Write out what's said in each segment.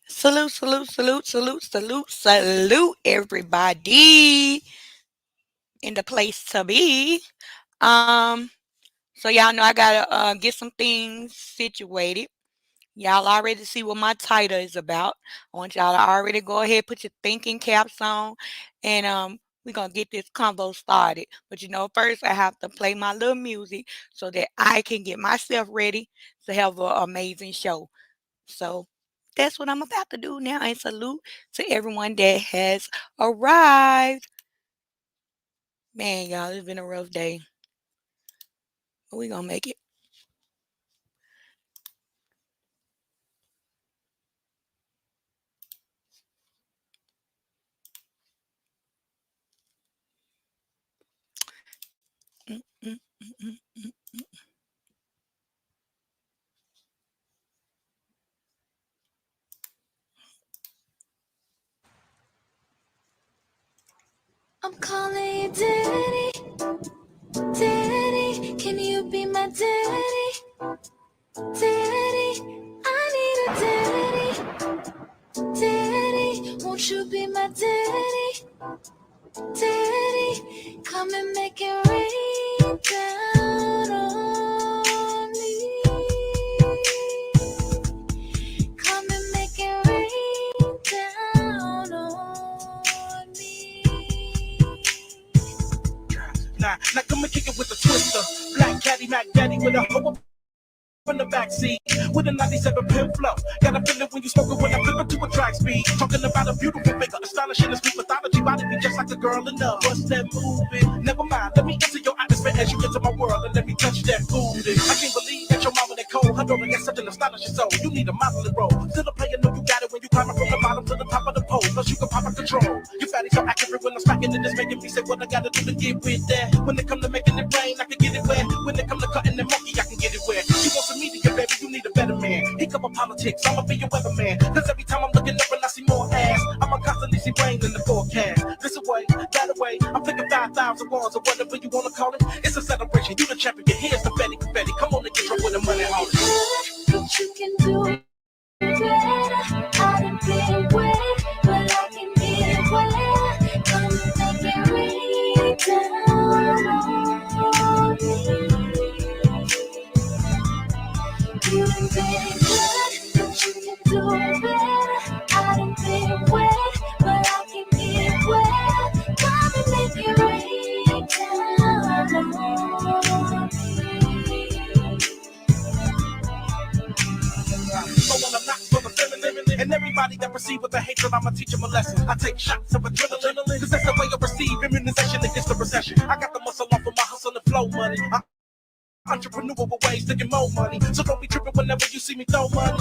Salute, salute, salute, salute, salute, salute, everybody in the place to be. Um, so y'all know I gotta get some things situated. Y'all already see what my title is about. I want y'all to already go ahead, put your thinking caps on, and we're gonna get this convo started. But first I have to play my little music so that I can get myself ready to have an amazing show. So that's what I'm about to do now. And salute to everyone that has arrived. Man, y'all, it's been a rough day. But we gonna make it. Mm, mm, mm, mm, mm. I'm calling you daddy, daddy. Can you be my daddy, daddy? I need a daddy, daddy. Won't you be my daddy, daddy? Come and make it rain down on me. Come and make it rain down on me. Now come and kick it with a twister. Black caddy, Mac Daddy with a hoe in the backseat with a 97 pin flow. Got a feeling when you smoke it when I flip it to a track speed. Talking about a beautiful figure, astonishing and sweet mythology. Body be just like a girl in love. What's that moving? Never mind, let me enter your atmosphere as you enter my world and let me touch that booty. I can't believe that your mama that cold. Her daughter got such an astonishing soul. You need a modeling role. Still a player, know you got it when you climb up from the bottom to the top of the pole. Plus you can pop out control. You fatty so accurate when I'm smacking it, it's making me say what I gotta do to get with that. When it come to making it rain, I can get it wet. When it come to cutting the monkey, I can get it wet. You want some media, baby, you need a better man. He cover politics, I'ma be your weatherman. Cause every time I'm looking up and I see more ass, I'ma constantly see rain in the forecast. This away, that away, I'm thinking 5,000 ones or whatever you wanna call it. It's a celebration, you the champion, here's the Betty confetti. Come on and get drunk with the money on it. But you can do it better. I done been wet, but I can get it wet. Come and make it rain down on me. You done been good, but you can do it better. I done been wet, but I can get it wet. Come and make it rain down on me. So when I'm not for the feminine, and everybody that perceive with the hatred, I'ma teach them a lesson. I take shots of adrenaline, cause that's the way I receive immunization against the recession. I got the muscle off of my hustle and flow money. Entrepreneur with ways to get more money. So don't be tripping whenever you see me throw money.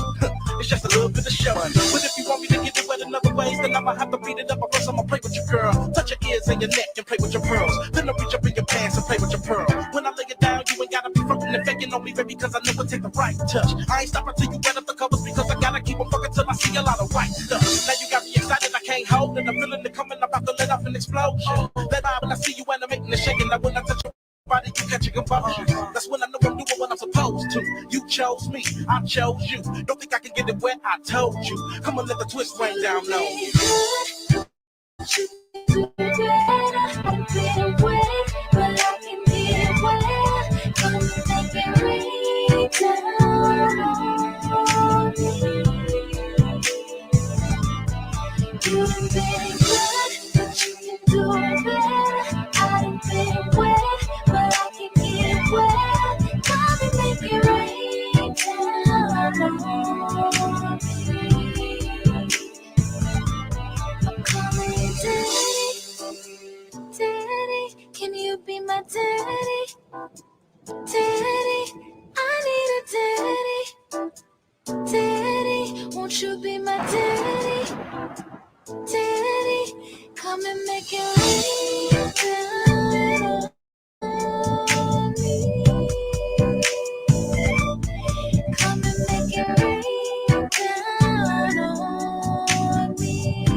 It's just a little bit of show. But if you want me to get it wet in other ways, then I'ma have to beat it up. First I'ma play with your girl. Touch your ears and your neck and play with your pearls. Then I'll reach up in your pants and play with your pearl. When I lay it down, you ain't gotta be frontin' and faking on me, baby, cause I know it take the right touch. I ain't stopping till you get up the covers because I gotta keep on fucking till I see a lot of white stuff. Now you got me excited, I can't hold it. I'm feeling it coming, I'm about to let off an explosion. Let out when I see you animating and shaking. Now when I touch your body, you catch your composure. That's when I know I'm doing what I'm supposed to. You chose me, I chose you. Don't think I can get it wet, I told you. Come on, let the twist rain down low. Daddy, can you be my daddy? Daddy, I need a daddy. Daddy, won't you be my daddy? Daddy, come and make it rain down on me. Come and make it rain down on me.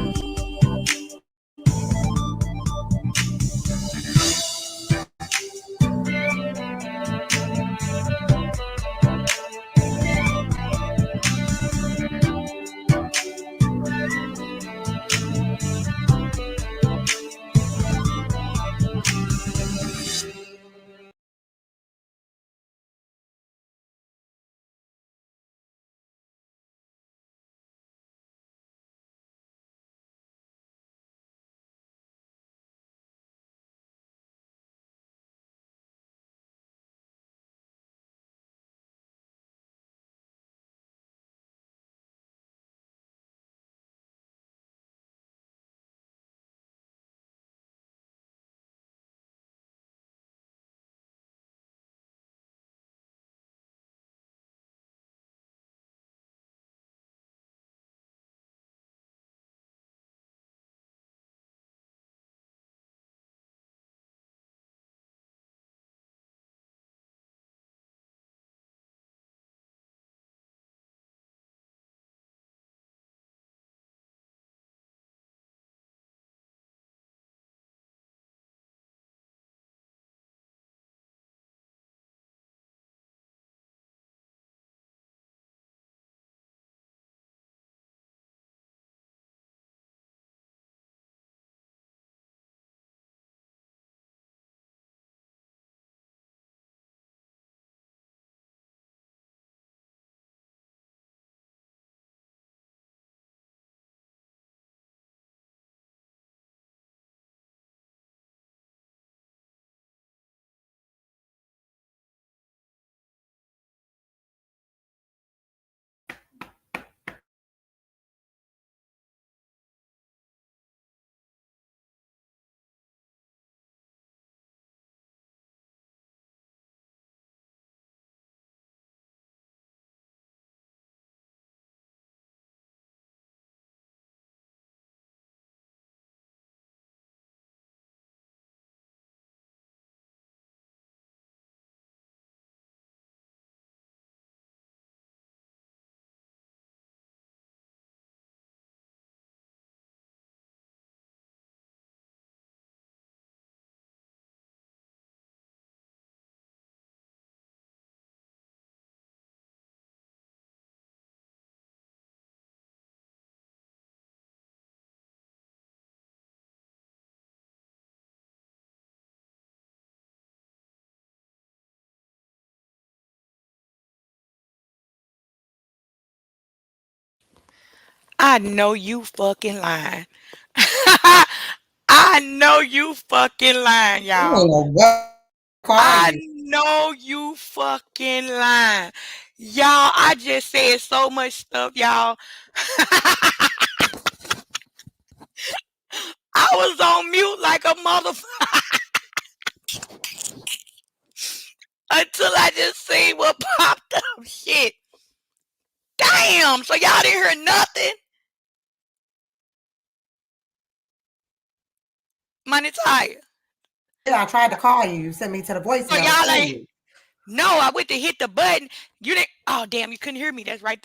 I know you fucking lying. I know you fucking lying, You y'all. ain't know what to call you. I know you fucking lying. Y'all, I just said so much stuff, y'all. I was on mute like a motherfucker until I just seen what popped up. Shit. Damn. So y'all didn't hear nothing? Money tired. I did. I tried to call you. You sent me to the So voicemail to y'all call ain't. you. No, I went to hit the button. You didn't. Oh, damn, you couldn't hear me. That's right.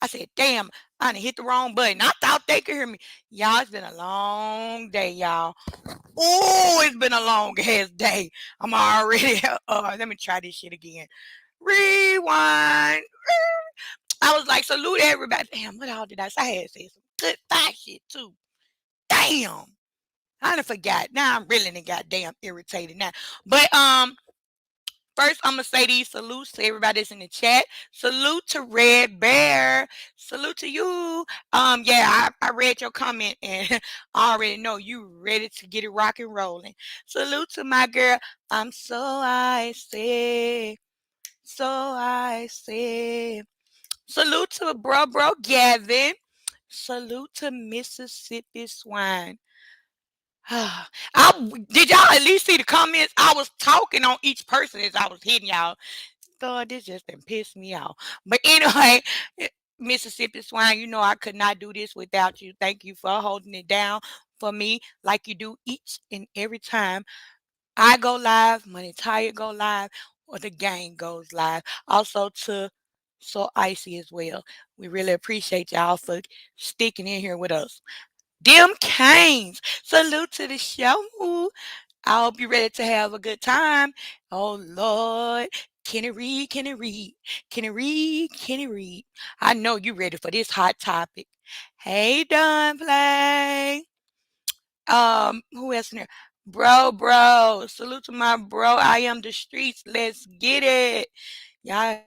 I said, damn, I done hit the wrong button. I thought they could hear me. Y'all, it's been a long day, y'all. Oh, it's been a long ass day. I'm already. Let me try this shit again. Rewind. I was like, salute everybody. Damn, what all did I say? I had to say some good fire shit, too. Damn. I done forgot. Now I'm really done goddamn irritated now. But, first, I'm gonna say these salutes to everybody that's in the chat. Salute to Red Bear. Salute to you. Yeah, I read your comment and I already know you ready to get it rock and rolling. Salute to my girl. I'm so I say, so I say. Salute to bro Gavin. Salute to Mississippi Swine. Did y'all at least see the comments? I was talking on each person as I was hitting y'all. God, this just done pissed me off. But anyway, Mississippi Swine, you know I could not do this without you. Thank you for holding it down for me like you do each and every time I go live, Money Tired go live, or the gang goes live. Also to So Icy as well. We really appreciate y'all for sticking in here with us. Dim Canes, salute to the show. I hope you're ready to have a good time. Oh Lord, can it read? Can it read? Can it read? Can it read? I know you're ready for this hot topic. Hey, Don Play. Who else in there? Bro. Salute to my bro. I am the streets. Let's get it. Y'all,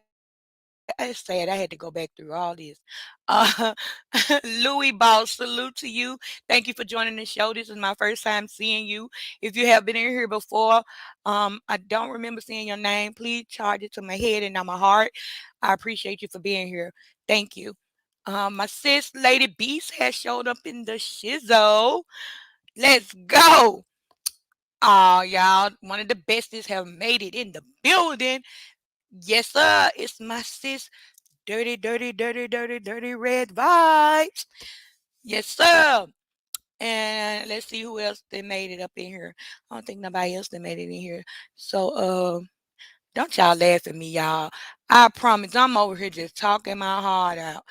I said I had to go back through all this. Uh, Louis Boss, salute to you. Thank you for joining the show. This is my first time seeing you. If you have been in here before, I don't remember seeing your name. Please charge it to my head and not my heart. I appreciate you for being here. Thank you. My sis, Lady Beast, has showed up in the shizzo. Let's go. Oh, y'all, one of the besties have made it in the building. Yes, sir. It's my sis, dirty red vibes. Yes, sir. And let's see who else they made it up in here. I don't think nobody else that made it in here. So don't y'all laugh at me, y'all. I promise I'm over here just talking my heart out.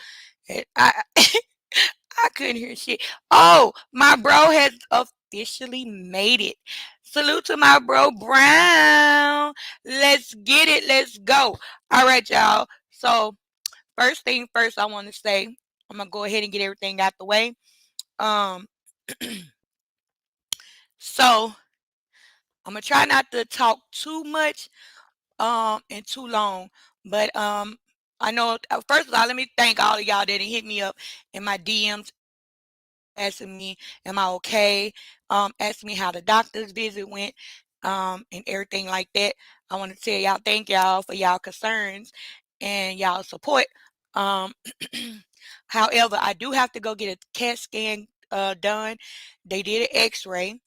I I couldn't hear shit. Oh, my bro has officially made it. Salute to my bro Brown. Let's get it. Let's go. All right, y'all. So first thing first, I want to say I'm gonna go ahead and get everything out the way. Um, so I'm gonna try not to talk too much and too long, but I know first of all, let me thank all of y'all that hit me up in my DMs asking me, am I okay? Asking me how the doctor's visit went, and everything like that. I want to tell y'all, thank y'all for y'all concerns and y'all support. Um, however, I do have to go get a CAT scan done. They did an X-ray,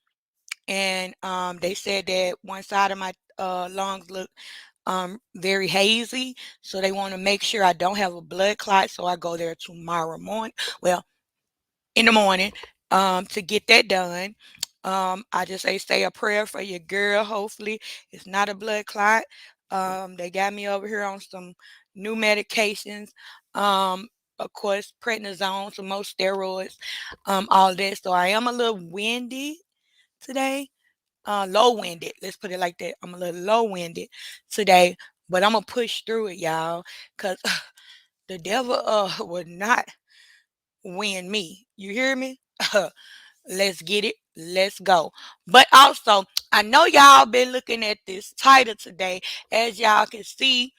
and they said that one side of my lungs look very hazy, so they want to make sure I don't have a blood clot. So I go there tomorrow morning. Well, in the morning to get that done. I just say a prayer for your girl. Hopefully, it's not a blood clot. They got me over here on some new medications. Of course, prednisone, some more steroids, all that. So I am a little windy today. Low winded. Let's put it like that. I'm a little low winded today, but I'm gonna push through it, y'all, cause the devil would not win me. You hear me? Let's get it. Let's go. But also, I know y'all been looking at this title today. As y'all can see,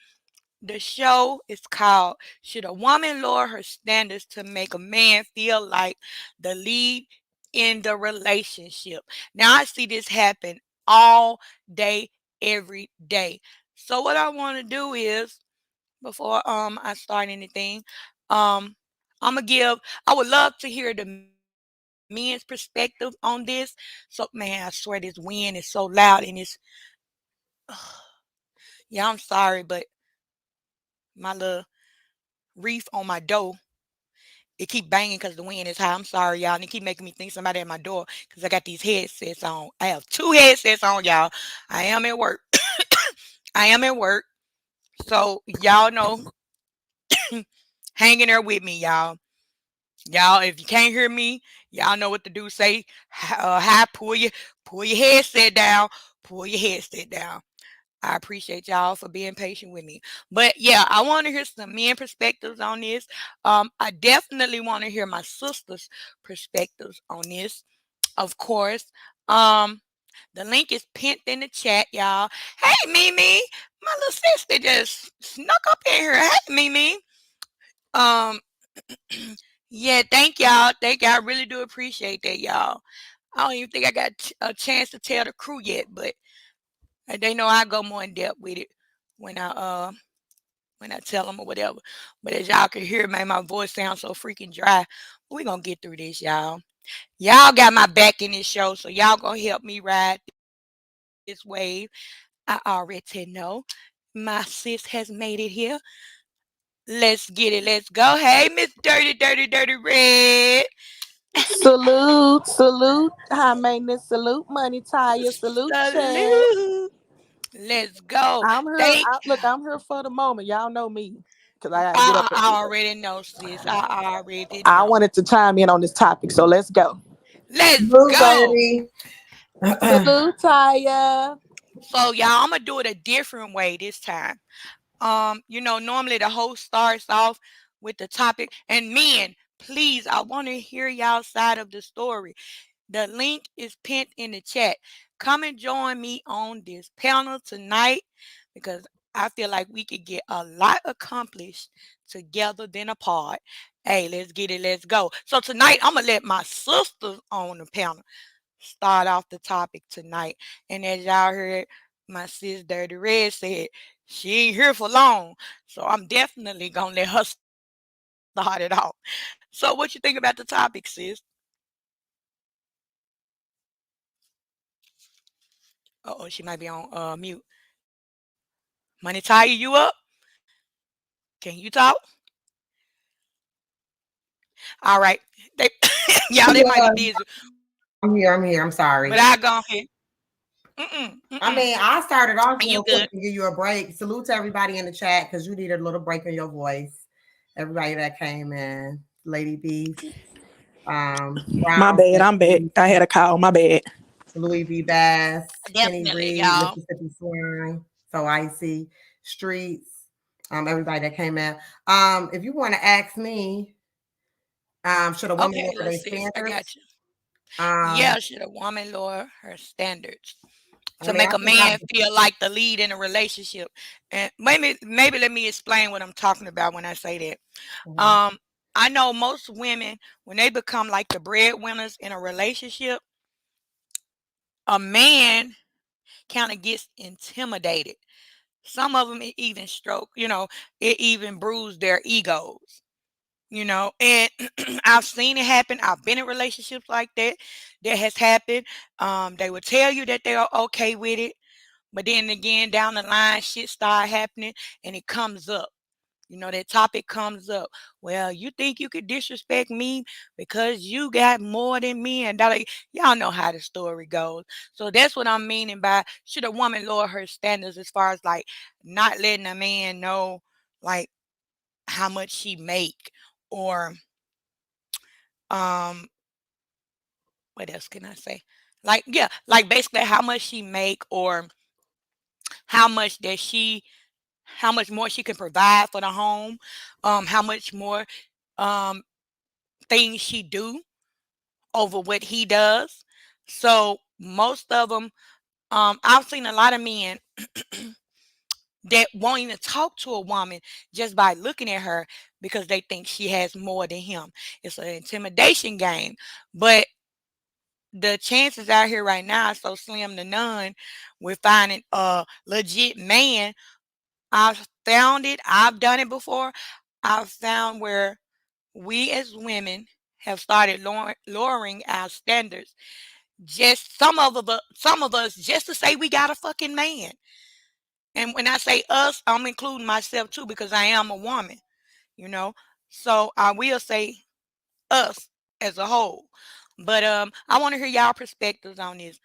The show is called Should a Woman Lower Her Standards to Make a Man Feel Like the Lead in the Relationship? Now, I see this happen all day, every day. So, what I want to do is, before I start anything, um, I'm going to give, I would love to hear the men's perspective on this. So, man, I swear this wind is so loud and it's, yeah, I'm sorry, but my little reef on my door, it keep banging because the wind is high. I'm sorry, y'all. And it keep making me think somebody at my door because I got these headsets on. I have two headsets on, y'all. I am at work. I am at work. So y'all know, hang in there with me, y'all. Y'all, if you can't hear me, y'all know what to do. Say hi, pull your headset down, pull your headset down. I appreciate y'all for being patient with me. But yeah, I want to hear some men perspectives on this. I definitely want to hear my sister's perspectives on this, of course. Um, the link is pinned in the chat, y'all. Hey, Mimi, my little sister just snuck up in here. Hey, Mimi. Um, yeah, thank y'all. Thank y'all. I really do appreciate that, y'all. I don't even think I got a chance to tell the crew yet, but they know I go more in depth with it when I tell them or whatever. But as y'all can hear, man, my voice sounds so freaking dry. We gonna get through this, y'all. Y'all got my back in this show, so y'all gonna help me ride this wave. I already know my sis has made it here. Let's get it. Let's go. Hey, Miss Dirty, Dirty, Dirty Red. Salute, salute, high maintenance, salute, money tire, salute, chat. Salute. Let's go. I'm here. Thank. I'm here for the moment. Y'all know me, cause I gotta get up. I already know, sis. I already I know. wanted to chime in on this topic, so let's go. Let's Blue go. Birdie. Salute, Taya. So y'all, I'm gonna do it a different way this time. Normally the host starts off with the topic, and men, please, I want to hear y'all side of the story. The link is pinned in the chat. Come and join me on this panel tonight because I feel like we could get a lot accomplished together than apart. Hey, let's get it. Let's go. So tonight I'm gonna let my sisters on the panel start off the topic tonight. And as y'all heard, my sis Dirty Red said she ain't here for long. So I'm definitely gonna let her start it off. So what you think about the topic, sis? Oh, she might be on mute. Money tie you up? Can you talk? All right. They y'all they might be Yeah, busy. I'm here. I'm here. I'm But sorry. I go ahead. Mm-mm. I Mm-mm. mean, I started off You real good. quick to give you a break. Salute to everybody in the chat because you needed a little break in your voice. Everybody that came in, Lady Beast, My Brown, bad. I'm back. Sexy, I had a call. My bad. Louis V. Bass, Kenny Definitely, Reed, y'all. Mississippi Swine, So Icy, Streets, everybody that came in. If you want to ask me, should a woman Okay, lower little their sis, I got standards? you. Um, Yeah, should a woman lower her standards I to mean, I make a think I, man feel like the lead in a relationship? And maybe let me explain what I'm talking about when I say that. mhm. Um, I know most women when they become like the breadwinners in a relationship, a man kind of gets intimidated. Some of them it even it even bruise their egos. And I've seen it happen. I've been in relationships like that. That has happened. They will tell you that they are okay with it, but then again, down the line, shit start happening, and it comes up. That topic comes up. Well, you think you could disrespect me because you got more than me, and that, y'all know how the story goes. So that's what I'm meaning by should a woman lower her standards as far as like not letting a man know like how much she make or um what else can I say? Like yeah, like basically how much she make or how much that she how much more she can provide for the home, how much more um things she do over what he does. So most of them, I've seen a lot of men that won't even talk to a woman just by looking at her because they think she has more than him. It's an intimidation game. But the chances out here right now are so slim to none with finding a legit man. I've found it. I've done it before. I've found where we as women have started lowering our standards. Just some of us, just to say we got a fucking man. And when I say us, I'm including myself too because I am a woman. You know, so I will say us as a whole. But I want to hear y'all perspectives on this.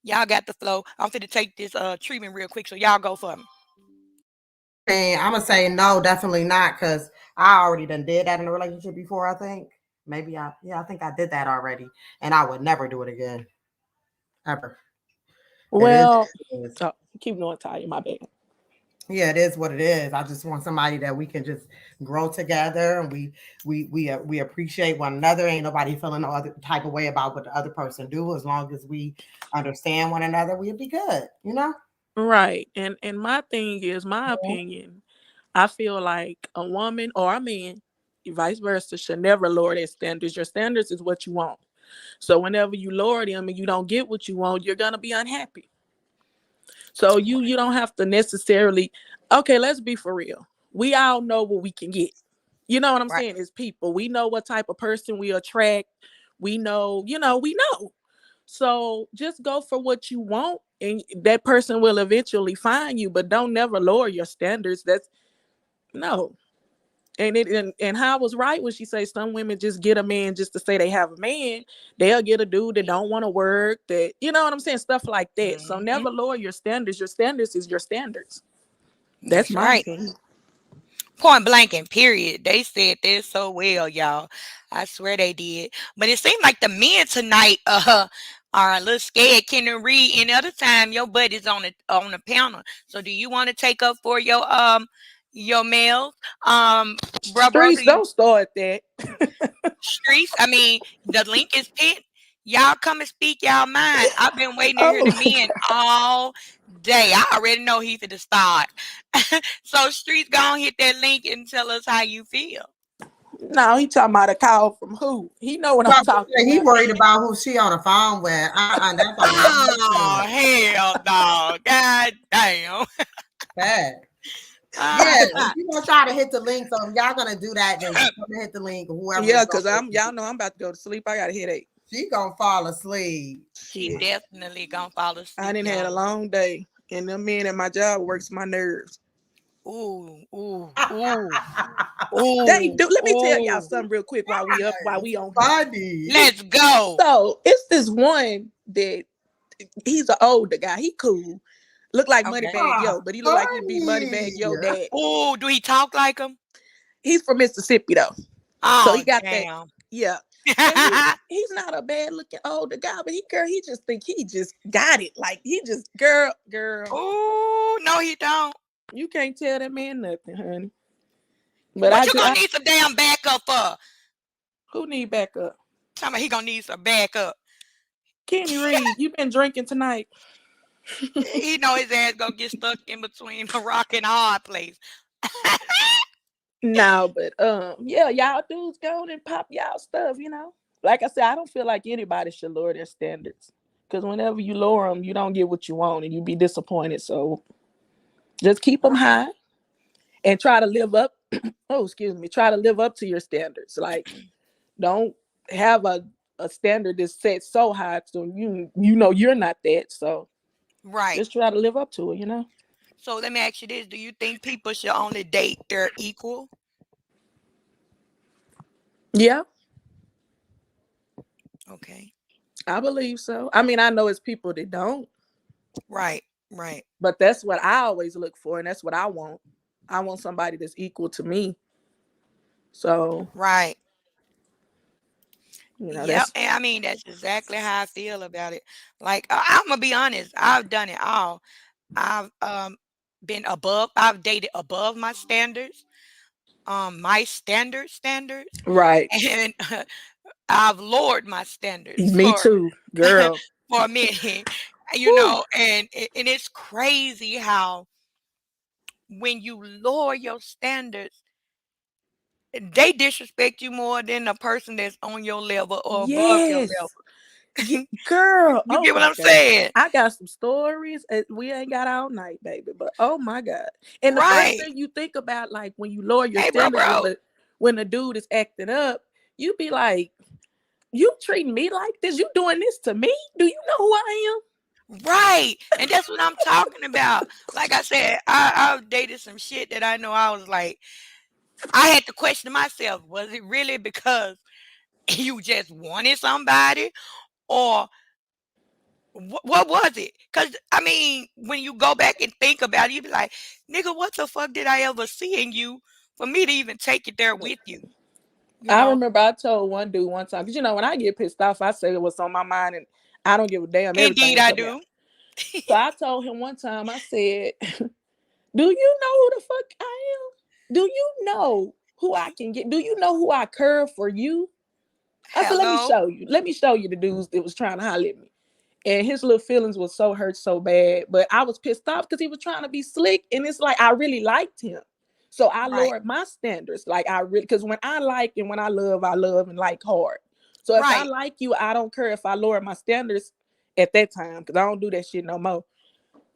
Y'all got the flow. I'm finna take this treatment real quick, so y'all go for me. And I'm gonna say no, definitely not, because I already done did that in a relationship before. I think I think I did that already, and I would never do it again, ever. Well, It is. oh, keep going, Taya. My bad. Yeah, it is what it is. I just want somebody that we can just grow together, and we appreciate one another. Ain't nobody feeling no other type of way about what the other person do. As long as we understand one another, we'll be good. You know. Right. And my thing is, my Yeah. opinion, I feel like a woman or a man, vice versa, should never lower their standards. Your standards is what you want. So whenever you lower them and you don't get what you want, you're gonna be unhappy. So you don't have to necessarily, okay, let's be for real. We all know what we can get. You know what I'm Right. saying? As people, we know what type of person we attract. We know, we know. So just go for what you want, and that person will eventually find you. But don't never lower your standards. That's no. And how was right when she say some women just get a man just to say they have a man. They'll get a dude that don't want to work. That you know what I'm saying, stuff like that. So Hmm. never lower your standards. Your standards is your standards. That's That's my right. opinion. Point blank and period. They said that so well, y'all. I swear they did. But it seemed like the men tonight are a little scared. Can read any other time your butt is on the panel. So do you want to take up for your males? Bruh Streets, broccoli don't start that. streets. I mean, the link is pinned. Y'all come and speak y'all mind. I've been waiting to hear Oh the men all day. I already know he's at the start. So streets, go on, hit that link and tell us how you feel. no, he talking about a call from who? He know what I'm Well, talking he about. worried about who she on the phone with. That's a Oh lot hell no! God damn! bad. Yeah, Ah, you gonna try to hit the link. So if y'all gonna do that, then just come and hit the link. Whoever is Yeah, gonna cause hit y'all know I'm about to go to sleep. I got a headache. she gonna fall asleep. she Shit. definitely gonna fall I asleep, didn't had a y'all. long day. And them men at my job works my nerves. Ooh, ooh, ooh, They ooh, do. Let me tell y'all ooh. something real quick while we up, while It's we on here. funny. Let's go. So it's this one that he's an older guy. He cool. Look like Okay. Moneybag Yo, but he look like he'd be Moneybag Funny. Yo dad. Ooh, do he talk like him? He's from Mississippi though. So Oh he got that, damn. yeah. And he's not a bad looking older guy, but he just think he just got it. Like he just girl, Ooh, no, he don't. you can't tell that man nothing, honey. But What I you just gonna need some damn backup for? who need backup? Tell me he gonna need some backup. Kenny Reed, you been drinking tonight? He know his ass gonna get stuck in between a rock and a hard place. No, but yeah, y'all dudes go on and pop y'all stuff, Like I said, I don't feel like anybody should lower their standards. Because whenever you lower them, you don't get what you want and you be disappointed. So just keep them high and try to live up. Oh, excuse me. Try to live up to your standards. Like, don't have a standard that's set so high so you know you're not that. So Right. just try to live up to it. So let me ask you this: do you think people should only date their equal? Yeah, Okay. I believe so. I mean, I know it's people that don't, Right. Right. but that's what I always look for, and that's what I want. I want somebody that's equal to me. So, Right. Yep. that's And I mean, that's exactly how I feel about it. Like I'm gonna be honest, I've done it all. I've been above. I've dated above my standards. My standards, right. and I've lowered my standards Me for too, girl. for a minute. Whew. And it's crazy how when you lower your standards, they disrespect you more than a person that's on your level or above your Yes. level. Girl, You oh get what my I'm God. saying? I got some stories. We ain't got all night, baby. But oh my God. And the Right. first thing you think about, like when you lower your Hey, bro, standards bro. when the dude is acting up, you be like, you treating me like this? You doing this to me? Do you know who I Right. And that's what I'm talking about. Like I said, I've dated some shit that I know I was like, I had to question myself. Was it really because you just wanted somebody? Or what was it? Because, I mean, when you go back and think about it, you be like, nigga, what the fuck did I ever see in you for me to even take it there am? with you? You I know? remember I told one dude one time, because when I get pissed off, I say what's on my mind, and I don't give a damn. Indeed, Everything I come out. do. So I told him one time, I said, do you know who the fuck I am? Do you know who I can get? Do you know who I curve for you? I said, let me Hello? show you. Let me show you the dudes that was trying to holler at me. And his little feelings was so hurt so bad. But I was pissed off because he was trying to be slick. And it's like I really liked him. So I Right. lowered my standards. Like I really, because when I like and when I love and like hard. So if I Right. like you, I don't care if I lower my standards at that time, because I don't do that shit no more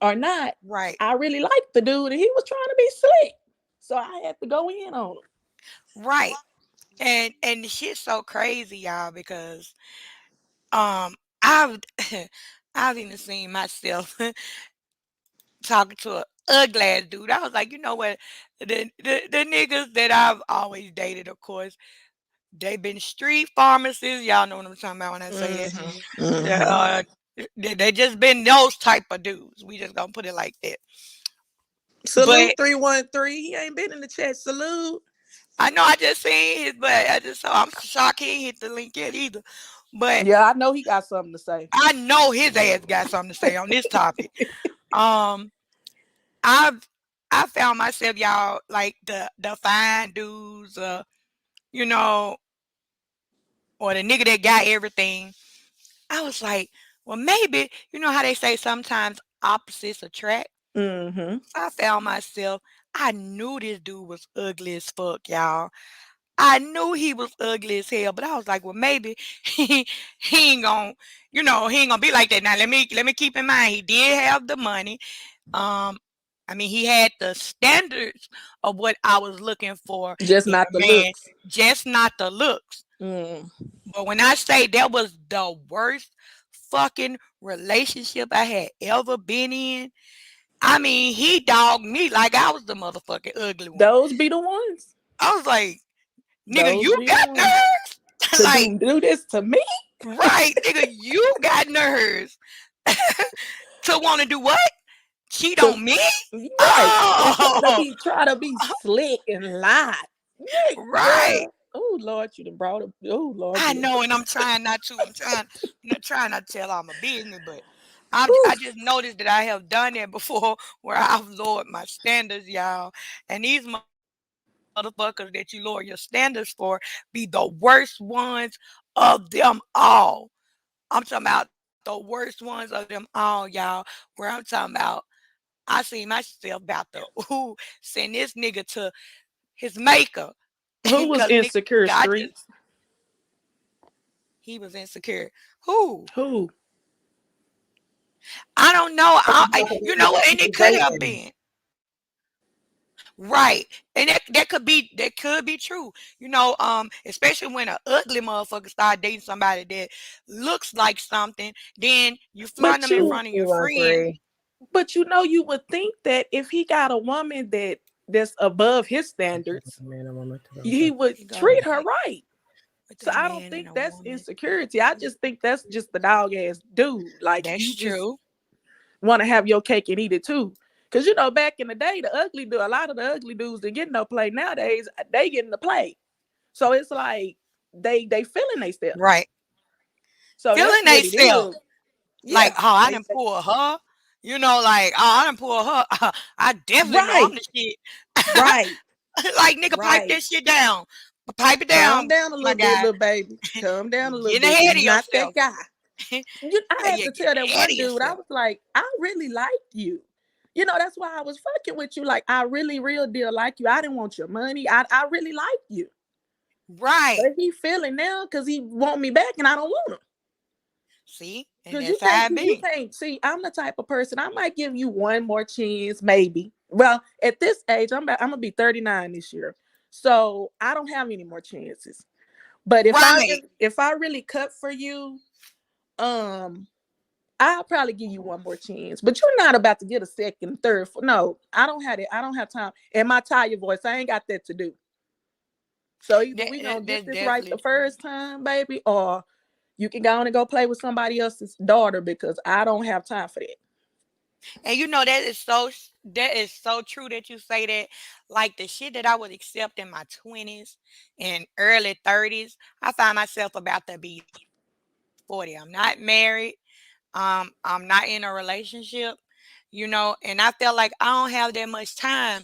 or not. Right. I really liked the dude and he was trying to be slick. So I had to go in on him. Right. And the shit's so crazy, y'all, because I've I've even seen myself talking to a ugly ass dude. I was like, you know what? The niggas that I've always dated, of course, they been street pharmacists. Y'all know what I'm talking about when I say that. Uh, they just been those type of dudes. We just gonna put it like that. Salute But 313. He ain't been in the chat. Salute. I know I just seen his, but I just saw. I'm shocked he ain't hit the link yet either. But Yeah, I know he got something to say. I know his ass got something to say on this topic. Um, I've I found myself, y'all, like the fine dudes, you know, or the nigga that got everything. I was like, well, maybe you know how they say sometimes opposites attract. Mm-hmm. I found myself. I knew this dude was ugly as fuck, y'all. I knew he was ugly as hell, but I was like, well, maybe he ain't gonna, he ain't gonna be like that. Now let me keep in mind he did have the money. Um, I mean, he had the standards of what I was looking for Just in not a the man, looks. just not the looks. Mm. But when I say that was the worst fucking relationship I had ever been in, I mean, he dogged me like I was the motherfucking ugly one. Those be the ones. I was like, nigga, Those you be the got ones. nerves? To Like, do this to me? right, nigga, you got nerves to want to do what? Cheat To on me? right. And Oh, try to be slick and lie. Yeah, right. girl. Oh Lord, you done brought up. Oh Lord, I you done know, and I'm trying not to. I'm trying not to tell all my business, but I Whew. just noticed that I have done that before, where I've lowered my standards, y'all. And these motherfuckers that you lower your standards for be the worst ones of them all. I'm talking about the worst ones of them all, y'all. Where I'm talking about, I see myself about to send this nigga to his maker, Who was cause nigga, insecure I just streets? he was insecure. Who? Who? I don't know. You know what? And it could have been. Right. And that could be true. Especially when an ugly motherfucker start dating somebody that looks like something, then you flaunt But them in you front of your friend. you would think that if he got a woman that's above his standards, he would You go treat her right. with So a I don't man and think a that's woman. insecurity. I just think that's just the dog ass dude. Like That's you just true. want to have your cake and eat it too. Cause back in the day, a lot of the ugly dudes that get no play nowadays, they getting the play. So it's like they feeling themselves. Right. So that's Feeling what it themselves. is. Like, Yeah. oh, I done pull her. Like, oh, I done pull her. I definitely know I'm Right. the shit. Right. Like, nigga, pipe Right. that shit down. Pipe it Calm down, down a my little bit, guy. little baby. Calm down a You little getting bit. ahead You of not that yourself. guy. I Yeah, had you're to getting tell that ahead one of dude, I yourself. was like, I really liked you. you know, that's why I was fucking with you. Like, I really real deal like you. I didn't want your money. I really like you. Right. But he feeling now because he want me back and I don't want him. See, and Because that's how it you be. can't see. I'm the type of person, I might give you one more chance, maybe. Well, at this age, I'm gonna be 39 this year, so I don't have any more chances. But Right. if I really cut for you, I'll probably give you one more chance. But you're not about to get a second, third. No, I don't have it. I don't have time. And my tired voice, I ain't got that to do. So either we gonna get That's this right the definitely true. first time, baby, or you can go on and go play with somebody else's daughter because I don't have time for that. And you know that is so true that you say that. Like the shit that I would accept in my 20s and early 30s, I find myself about to be 40. I'm not married. I'm not in a relationship, and I feel like I don't have that much time.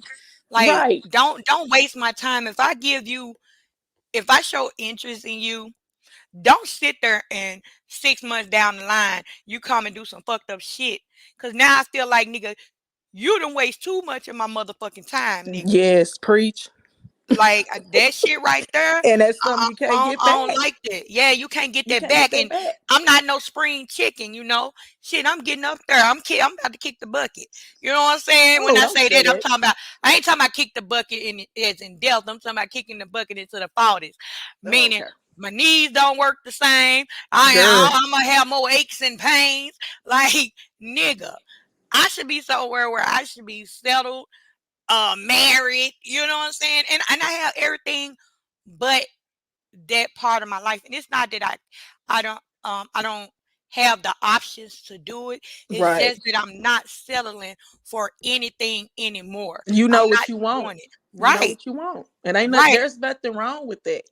Like, Right. don't waste my time. If I show interest in you, don't sit there and 6 months down the line, you come and do some fucked up shit. Cause now I feel like, nigga, you done waste too much of my motherfucking time, nigga. Yes, preach. Like that shit right there. And that's something you can't get I don't back. like that. Yeah, you can't get You that can't get back. that And back. I'm not no spring chicken. Shit, I'm getting up there. I'm about to kick the bucket. You know what I'm saying? When Oh, I don't say say that, that. I ain't talking about kick the bucket as in death. I'm talking about kicking the bucket into the 40s. Oh, Meaning okay. my knees don't work the same. Girl. I'm gonna have more aches and pains. Like, nigga, I should be somewhere where I should be settled, married, you know what I'm saying? And I have everything but that part of my life. And it's not that I don't have the options to do it. It's Right. just that I'm not settling for anything anymore. You I'm know not what you want. doing it. You know Right. what you want. And ain't Right. there's nothing wrong with that.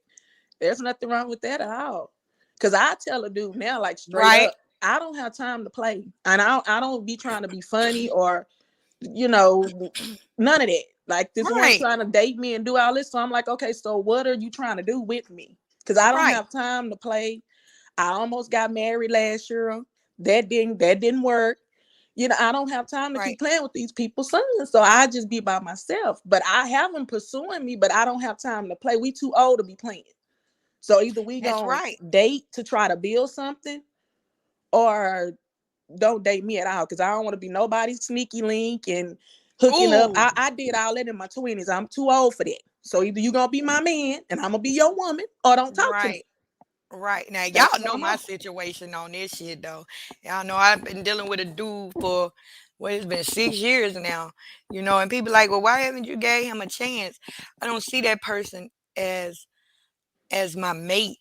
There's nothing wrong with that at all. Cause I tell a dude now, like straight Right. up, I don't have time to play. And I don't be trying to be funny or, none of that. Like this one Right. trying to date me and do all this. So I'm like, okay, so what are you trying to do with me? Because I don't Right. have time to play. I almost got married last year. That didn't work. I don't have time to Right. keep playing with these people's sons. So I just be by myself. But I have them pursuing me, but I don't have time to play. We too old to be playing. So either we That's gonna right. date to try to build something or don't date me at all. Cause I don't want to be nobody's sneaky link and hooking up. Ooh. I did all that in my 20s. I'm too old for that. So either you gonna be my man and I'm gonna be your woman or don't talk to me. Right. Right. Now y'all That's what know I'm my on. situation on this shit though. Y'all know I've been dealing with a dude for it's been 6 years now. And people like, well, why haven't you gave him a chance? I don't see that person as my mate.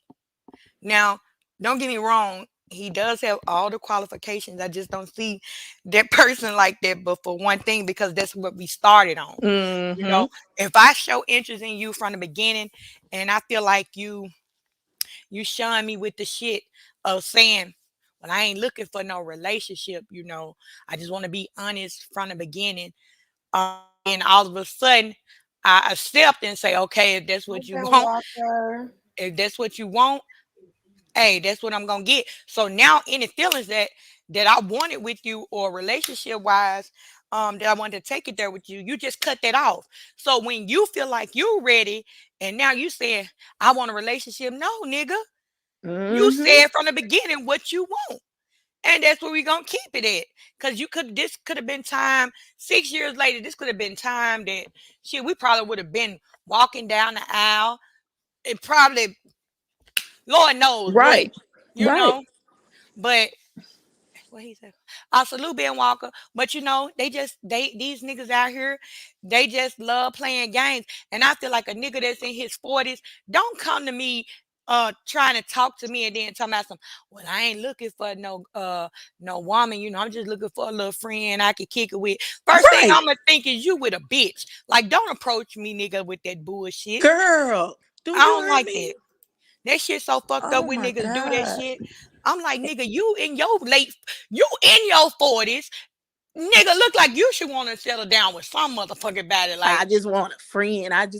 Now, don't get me wrong, he does have all the qualifications. I just don't see that person like that. But for one thing, because that's what we started on. Mm-hmm. If I show interest in you from the beginning and I feel like you shun me with the shit of saying, well, I ain't looking for no relationship, I just want to be honest from the beginning. And all of a sudden, I accept and say, okay, if that's what you Okay, want, Walker. if that's what you want, hey, that's what I'm gonna get. So now any feelings that I wanted with you or relationship wise, that I wanted to take it there with you, you just cut that off. So when you feel like you're ready and now you saying, I want a relationship, no, nigga. You Mm-hmm. said from the beginning what you want. And that's where we gonna keep it at. Cause this could have been time 6 years later, this could have been time that shit, we probably would have been walking down the aisle. It probably, Lord knows what, Right. you Right. know. But what he said. I salute Ben Walker. But these niggas out here, they just love playing games. And I feel like a nigga that's in his 40s, don't come to me trying to talk to me and then talking about well, I ain't looking for no woman, I'm just looking for a little friend I can kick it with. First thing Right. I'm gonna think is you with a bitch. Like, don't approach me, nigga, with that bullshit. Girl, do I you don't hear like that. me? That shit so fucked up Oh when my niggas do that God. shit. I'm like, nigga, you in your 40s, nigga, look like you should want to settle down with some motherfucking body. Like, I just want a friend. Man,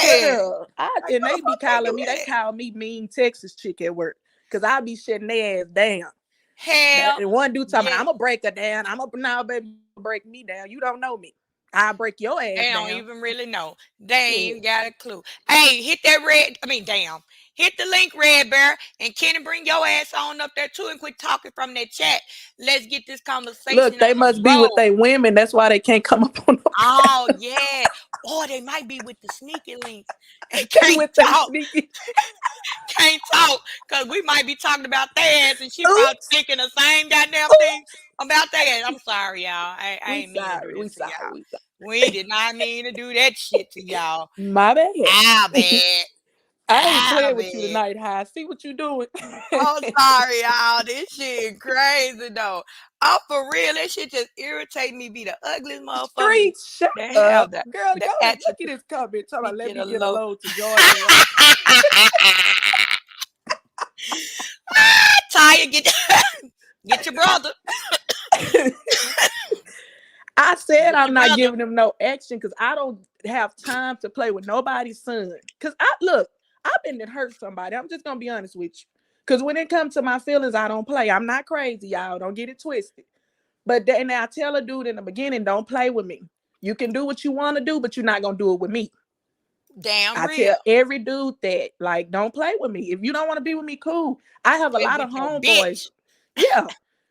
yeah, girl. like And what they the be fuck they calling do me, they that? call me mean Texas chick at work. Cause I be shutting their ass down. Hell And one dude talking, yeah. I'm gonna break her down. Now, baby, break me down. You don't know me. I'll break your ass They don't down. even really know. They ain't Yeah. got a clue. Hey, hit that damn. Hit the link, Red Bear, and Kenny, bring your ass on up there too and quit talking from that chat. Let's get this conversation Look, they on must the be with road. their women. That's why they can't come up on the Oh, yeah. Or they might be with the sneaky links and they can't with their talk. sneaky. Can't talk because we might be talking about their ass and she probably Oops. thinking the same goddamn thing about their ass. I'm sorry, y'all. I We ain't mean to sorry. do We this to sorry. y'all. We sorry. We did not mean to do that shit to y'all. My bad. Our bad. I ain't Our playing with you bad. tonight, High. See what you doing. Oh, sorry, y'all. This shit crazy though. Oh, for real, that shit just irritate me. Be the ugliest motherfucker Streets, shut that up. have the Girl, go ahead. attitude. Look at this comment. Talking about, let Get me a get a low. load to Jordan. Taya, get your brother. I said Get I'm your not brother. giving them no action because I don't have time to play with nobody's son. Because I've been to hurt somebody. I'm just gonna be honest with you. Because when it comes to my feelings, I don't play. I'm not crazy, y'all. Don't get it twisted. But then I tell a dude in the beginning, don't play with me. You can do what you want to do, but you're not gonna do it with me. Damn I real. tell every dude that, like, don't play with me. If you don't want to be with me, cool. I have a Play lot with of your homeboys. bitch. Yeah,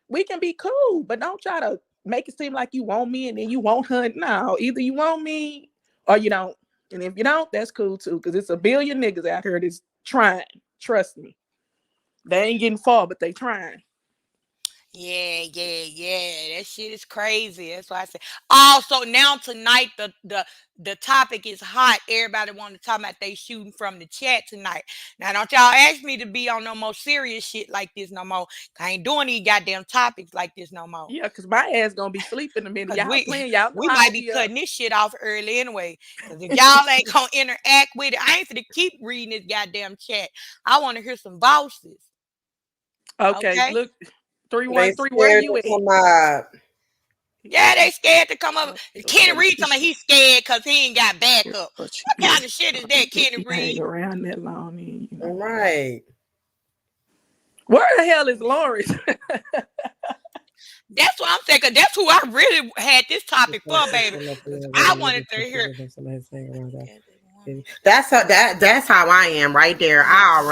we can be cool, but don't try to make it seem like you want me and then you won't hunt. No, either you want me or you don't. And if you don't, that's cool too, because it's a billion niggas out here that's trying. Trust me. They ain't getting far, but they trying. Yeah. That shit is crazy. That's why I said. Also, now tonight the topic is hot. Everybody want to talk about they shooting from the chat tonight. Now, don't y'all ask me to be on no more serious shit like this no more. I ain't doing these goddamn topics like this no more. Yeah, because my ass gonna be sleeping in a minute. Cause Y'all playing, y'all know we how might I be be cutting this shit off early anyway. Cause if y'all ain't gonna interact with it, I ain't finna keep reading this goddamn chat. I want to hear some voices. Okay, Okay. look, They 313, where scared you to at? come up. Yeah, they scared to come up. Kenny Okay, Reed talking about he's scared because he ain't got backup. but What kind of shit is that, Kenny you hang Reed? around that long, then, you know. Right. Where the hell is Lawrence? That's what I'm saying. Cause that's who I really had this topic for, baby. Cause I wanted to hear. That's how I am right there. I'm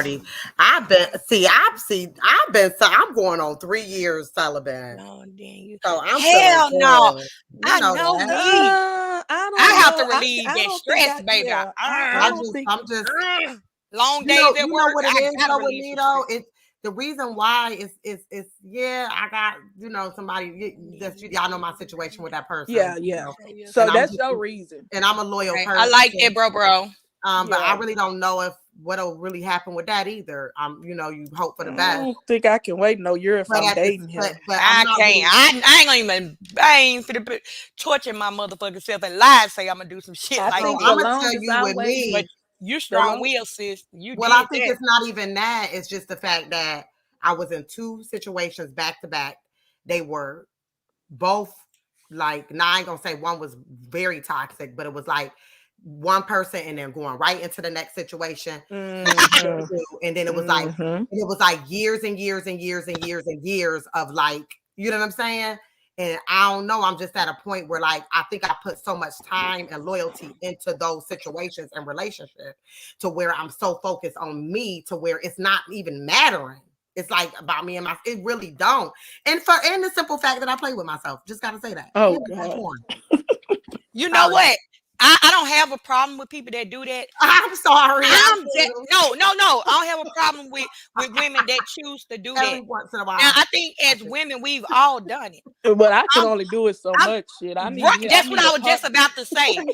going on 3 years celibate. Oh, damn you. So I'm Hell feeling no. good. I You know know that. me. I I don't have know. to relieve I that don't think stress, baby. I don't think. I'm just Long days at you know work. what it I is, you gotta know what, relieve some Nito? stress. It's the reason why is yeah, I got, somebody that y'all know my situation with that person. Yeah. So and I'm that's just, your reason. and I'm a loyal Right. person. I like that, bro. But I really don't know if what'll really happen with that either. You hope for the I best. don't think I can wait no year if But I'm dating him. but I I'm not can't. really, I ain't finna put torture my motherfucking self and lie and say I'm gonna do some shit I like think this. I'm the gonna tell longest you I with waited. But me. you strong will, sis. You Well, I did think that. it's not even that. It's just the fact that I was in 2 situations back to back. They were both like, now I ain't gonna say one was very toxic, but it was like one person and then going right into the next situation. Mhm. And then it was like years and years and years and years and years of like, you know what I'm saying? And I don't know. I'm just at a point where like I think I put so much time and loyalty into those situations and relationships to where I'm so focused on me to where it's not even mattering. It's like about me and my. It really don't. And the simple fact that I play with myself. Just gotta say that. Oh I'm God. torn. You know what? I don't have a problem with people that do that. I'm sorry. No. I don't have a problem with women that choose to do that. Every once in a while. Now I think as women we've all done it. But I can only do it so much. Shit, I need. That's what I was a just partner. about to say.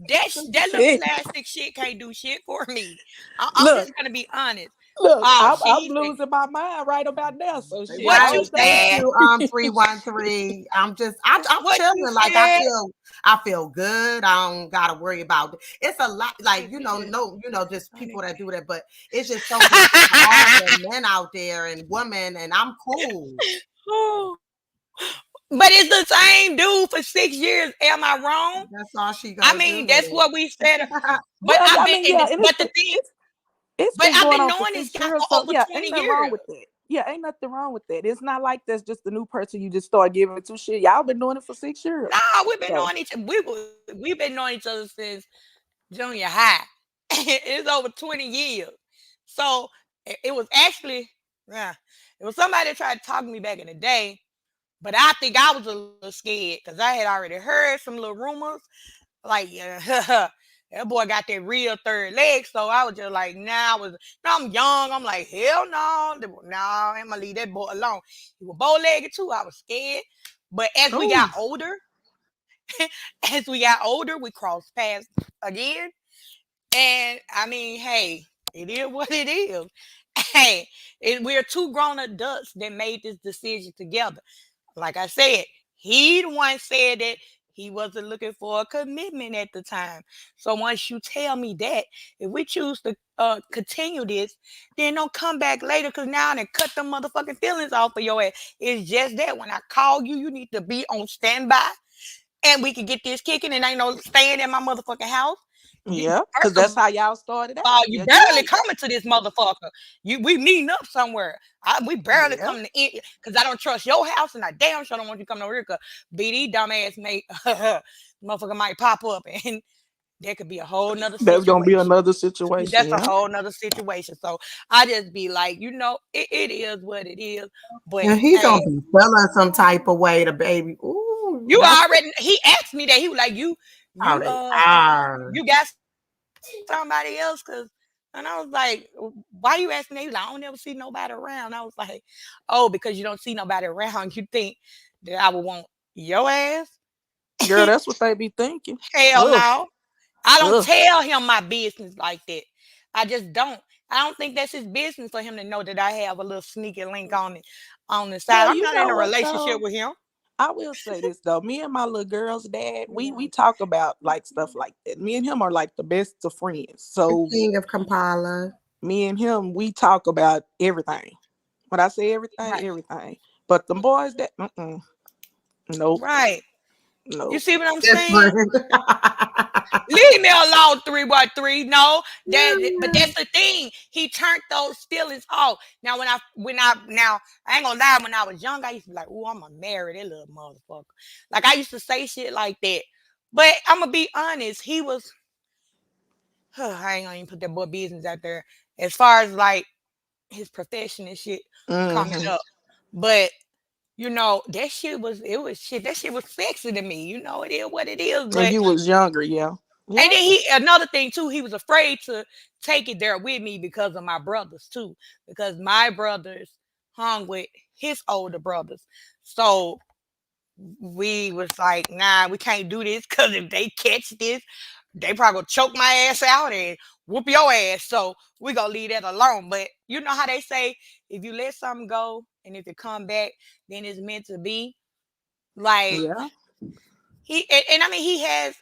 That little plastic shit can't do shit for me. I'm Look. just gonna be honest. Look, Oh, I'm losing my mind right about now. So shit. What Right, you thank said? you, 313. I'm What you chilling. Like said? I feel good. I don't gotta worry about it. It's a lot, like just people that do that, but it's just so much all the men out there and women, and I'm cool. But it's the same dude for 6 years. Am I wrong? That's all she gotta I mean, do. that's what we said. But Well, I've I been mean, yeah, but the thing, it's but been I've going been on for knowing this 6 guy years, for so over yeah, 20 ain't nothing wrong years. with that. Yeah, ain't nothing wrong with that. It's not like that's just the new person you just start giving it to shit. Y'all been doing it for 6 years. Nah, we've been So knowing we've been knowing each other since junior high. It's over 20 years. So it was actually, yeah, it was somebody that tried to talk to me back in the day, but I think I was a little scared because I had already heard some little rumors. Like, yeah, that boy got that real third leg. So I was just like, nah, I'm young. I'm like, hell no. No, I'm going to leave that boy alone. He was bow legged too. I was scared. But oh, as we got older, we crossed paths again. And I mean, hey, it is what it is. Hey, we're two grown adults that made this decision together. Like I said, he the one said that he wasn't looking for a commitment at the time. So once you tell me that, if we choose to continue this, then don't come back later because now I done cut them motherfucking feelings off of your ass. It's just that when I call you, you need to be on standby and we can get this kicking and ain't no staying in my motherfucking house. yeah, because First of that's how y'all started out. you Yeah, barely teenagers. coming to this motherfucker. We meeting up somewhere. We barely Yeah, coming in because I don't trust your house and I damn sure don't want you coming over here because BD dumbass mate motherfucker might pop up and there could be a whole nother that's gonna be situation. another situation. That's a Yeah. whole nother situation. So I just be like, it is what it is. But And he hey, gonna be feeling some type of way, the baby. Ooh, you that's already he asked me that. He was like, how you they are. you got somebody else because and I was like, why you asking me? He was like, I don't ever see nobody around. I was like, oh, because you don't see nobody around, you think that I would want your ass? Girl, that's what they be thinking. Hell Ugh, no. I don't ugh. tell him my business like that. I just don't. I don't think that's his business for him to know that I have a little sneaky link on the side. Well, I'm you not in know a what relationship though? with him. I will say this though. Me and my little girl's dad, we talk about like stuff like that. Me and him are like the best of friends. The So king of Kampala. me and him, we talk about everything. When I say everything, Right. everything. But the boys that, nope, Right. You nope. see what I'm saying? Different. Leave me alone, 313. No, but that's the thing. He turned those feelings off. Now, now I ain't gonna lie. When I was young, I used to be like, "Oh, I'm gonna marry that little motherfucker." Like I used to say shit like that. But I'm gonna be honest. He was. I ain't gonna even put that boy business out there. As far as like his profession and shit coming Hmm. up, but that shit was it was shit. That shit was sexy to me. It is what it is. And But you was younger, yeah. and Yeah. then he another thing too, he was afraid to take it there with me because of my brothers too. Because my brothers hung with his older brothers. So we was like, nah, we can't do this because if they catch this, they probably gonna choke my ass out and whoop your ass. So we gonna leave that alone. But you know how they say, if you let something go and if it come back, then it's meant to be. Like Yeah. and I mean he has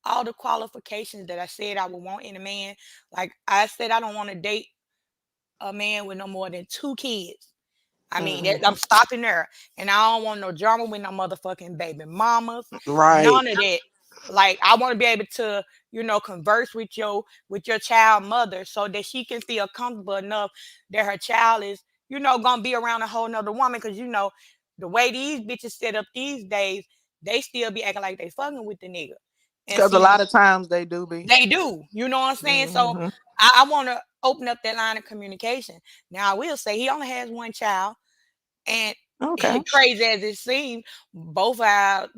all the qualifications that I said I would want in a man. Like I said, I don't want to date a man with no more than 2 kids. I mean, Hmm. I'm stopping there. And I don't want no drama with no motherfucking baby mamas. Right. None of that. Like I want to be able to, converse with your child mother so that she can feel comfortable enough that her child is, gonna be around a whole nother woman. Cause the way these bitches set up these days, they still be acting like they fucking with the nigga. And Because a see, lot of times they do be. they do. You know what I'm saying? So Hmm. I want to open up that line of communication. Now I will say he only has one child, and Okay. crazy as it seems, both our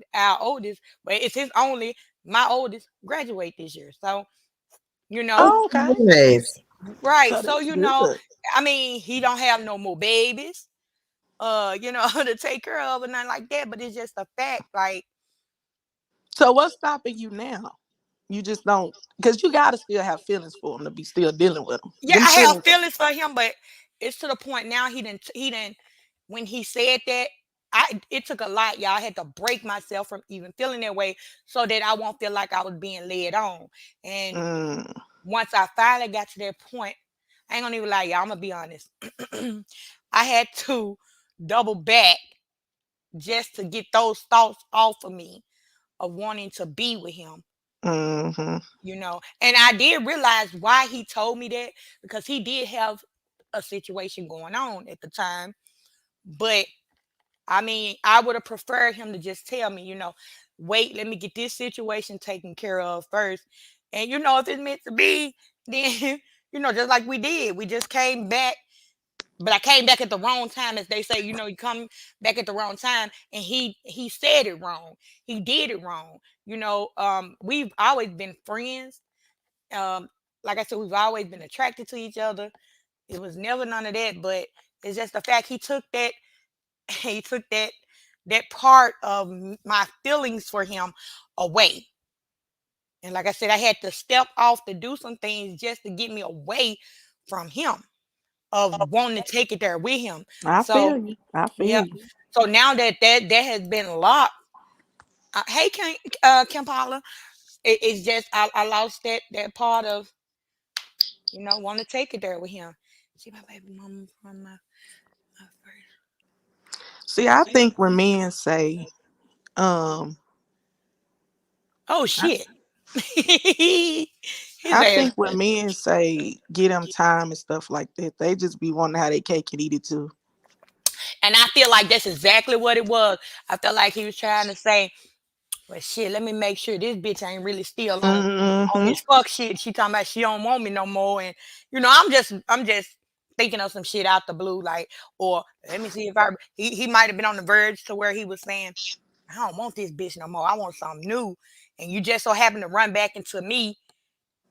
oldest, but it's his only. My oldest graduate this year, so you know, Oh, okay. Nice. right? So So that's good. I mean, he don't have no more babies, to take care of and nothing like that. But it's just a fact, like So what's stopping you now? You just don't, because you gotta still have feelings for him to be still dealing with him. yeah, Them I have feelings. feelings for him, but it's to the point now he didn't when he said that it took a lot, y'all. I had to break myself from even feeling that way so that I won't feel like I was being led on. And Mm, once I finally got to that point, I ain't gonna even lie, y'all, I'm gonna be honest. I had to double back just to get those thoughts off of me of wanting to be with him. hmm. And I did realize why he told me that because he did have a situation going on at the time. But I mean, I would have preferred him to just tell me, wait, let me get this situation taken care of first. And if it's meant to be, then just like we did, we just came back. But I came back at the wrong time, as they say. You come back at the wrong time, and he said it wrong. He did it wrong. We've always been friends. Um, like I said, we've always been attracted to each other. It was never none of that, but it's just the fact he took that he took that part of my feelings for him away. And like I said, I had to step off to do some things just to get me away from him, of wanting to take it there with him. I So feel you. I yeah. feel you. So now that has been locked. Hey, Kim Paula, it's just I lost that part of want to take it there with him. See my baby mama from my first. See, I think when men say, um, Oh I, shit. His I ass. think when men say get them time and stuff like that, they just be wanting how they cake and eat it too. And I feel like that's exactly what it was. I felt like he was trying to say, well, shit, let me make sure this bitch ain't really still on Mm-hmm. this fuck shit. She talking about she don't want me no more. And I'm just thinking of some shit out the blue, like, or let me see if he might have been on the verge to where he was saying, I don't want this bitch no more. I want something new. And you just so happen to run back into me.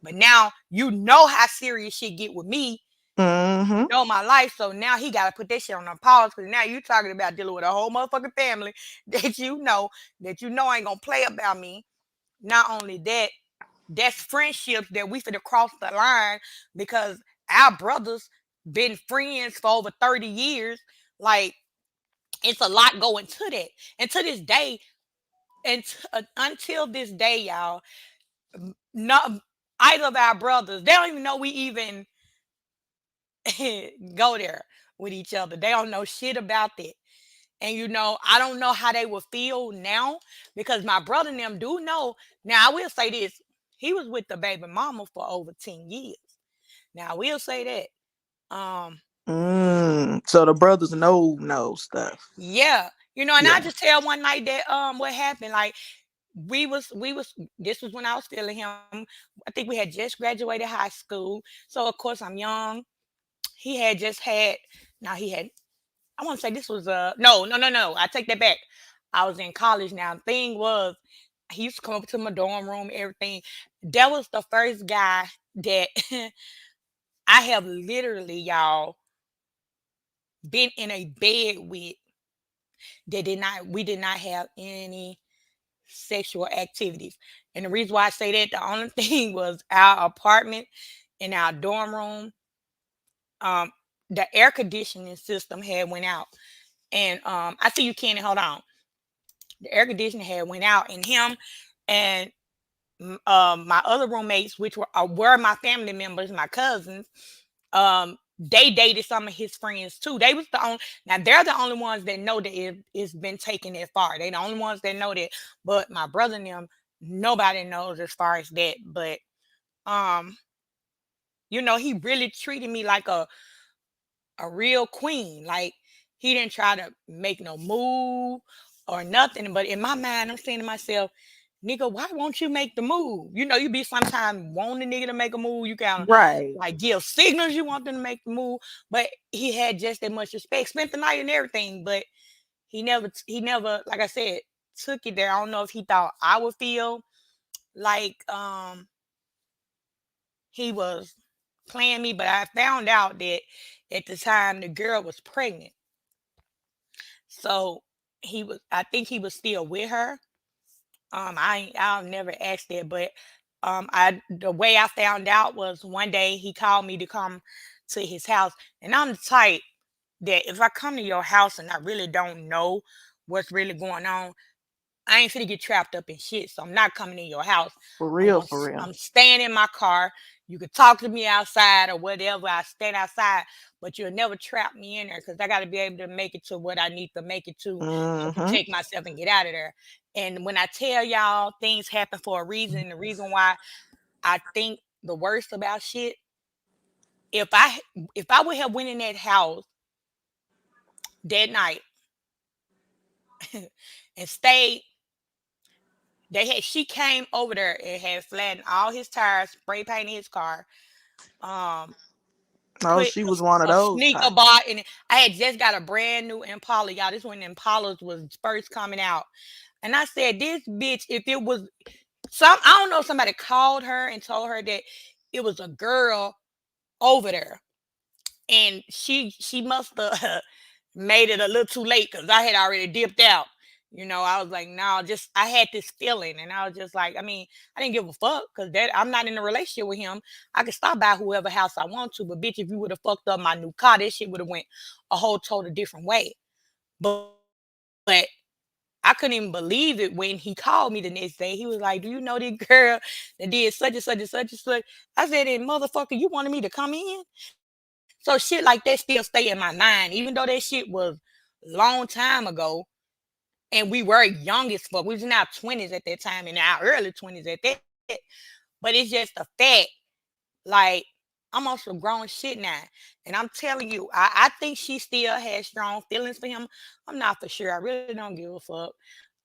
But now you know how serious shit get with me. Mm-hmm. My life. So now he got to put that shit on a pause, because now you talking about dealing with a whole motherfucking family that ain't gonna play about me. Not only that, that's friendships that we finna cross the line, because our brothers been friends for over 30 years. Like, it's a lot going to that. And to this day, and until this day, y'all, not either of our brothers, they don't even know we even go there with each other. They don't know shit about that. And I don't know how they will feel now, because my brother and them do know. Now I will say this. He was with the baby mama for over 10 years. Now I will say that. So the brothers know stuff. Yeah. And I Yeah. just tell one night that what happened. Like, we was this was when I was feeling him. I think we had just graduated high school. So of course I'm young. He had just had now he had I want to say this was no. I take that back. I was in college now. Thing was, he used to come up to my dorm room, everything. That was the first guy that I have literally, y'all, been in a bed with, that we did not have any sexual activities. And the reason why I say that, the only thing was our apartment in our dorm room. Um, the air conditioning system had went out, and I see you, Kenny. Hold on. The air conditioner had went out, and him and my other roommates, which were my family members, my cousins, they dated some of his friends too. They was the only Now they're the only ones that know that it's been taken that far. They the only ones that know that. But my brother and them, nobody knows as far as that. But um, he really treated me like a real queen. Like, he didn't try to make no move or nothing. But in my mind, I'm saying to myself, nigga, why won't you make the move? You be sometimes wanting the nigga to make a move. You kind of Right. like give signals you want them to make the move. But he had just that much respect. Spent the night and everything, but he never, like I said, took it there. I don't know if he thought I would feel like he was playing me, but I found out that at the time the girl was pregnant. So I think he was still with her. I'll never ask that, but the way I found out was one day he called me to come to his house, and I'm the type that if I come to your house and I really don't know what's really going on, I ain't finna get trapped up in shit. So I'm not coming in your house. For real, for real. I'm staying in my car. You could talk to me outside or whatever. I stand outside, but you'll never trap me in there, because I got to be able to make it to what I need to make it to Mm-hmm. protect myself and get out of there. And when I tell y'all things happen for a reason, the reason why I think the worst about shit, if I would have went in that house that night and stayed, she came over there and had flattened all his tires, spray painted his car, um, Oh, put she was one of a those sneaker type. bar in it. I had just got a brand new Impala, y'all. This when Impalas was first coming out. And I said, this bitch, if it was I don't know, somebody called her and told her that it was a girl over there. And she must have made it a little too late because I had already dipped out. I was like, no, just I had this feeling, and I was just like, I mean, I didn't give a fuck because that I'm not in a relationship with him. I could stop by whoever house I want to, but bitch, if you would have fucked up my new car, this shit would have went a whole total different way. But I couldn't even believe it when he called me the next day. He was like, "Do you know this girl that did such and such and such and such?" I said, "And motherfucker, you wanted me to come in?" So shit like that still stay in my mind, even though that shit was long time ago, and we were young as fuck. We was in our 20s at that time, in our early 20s at that. But it's just a fact. Like, I'm on some grown shit now. And I'm telling you, I think she still has strong feelings for him. I'm not for sure. I really don't give a fuck.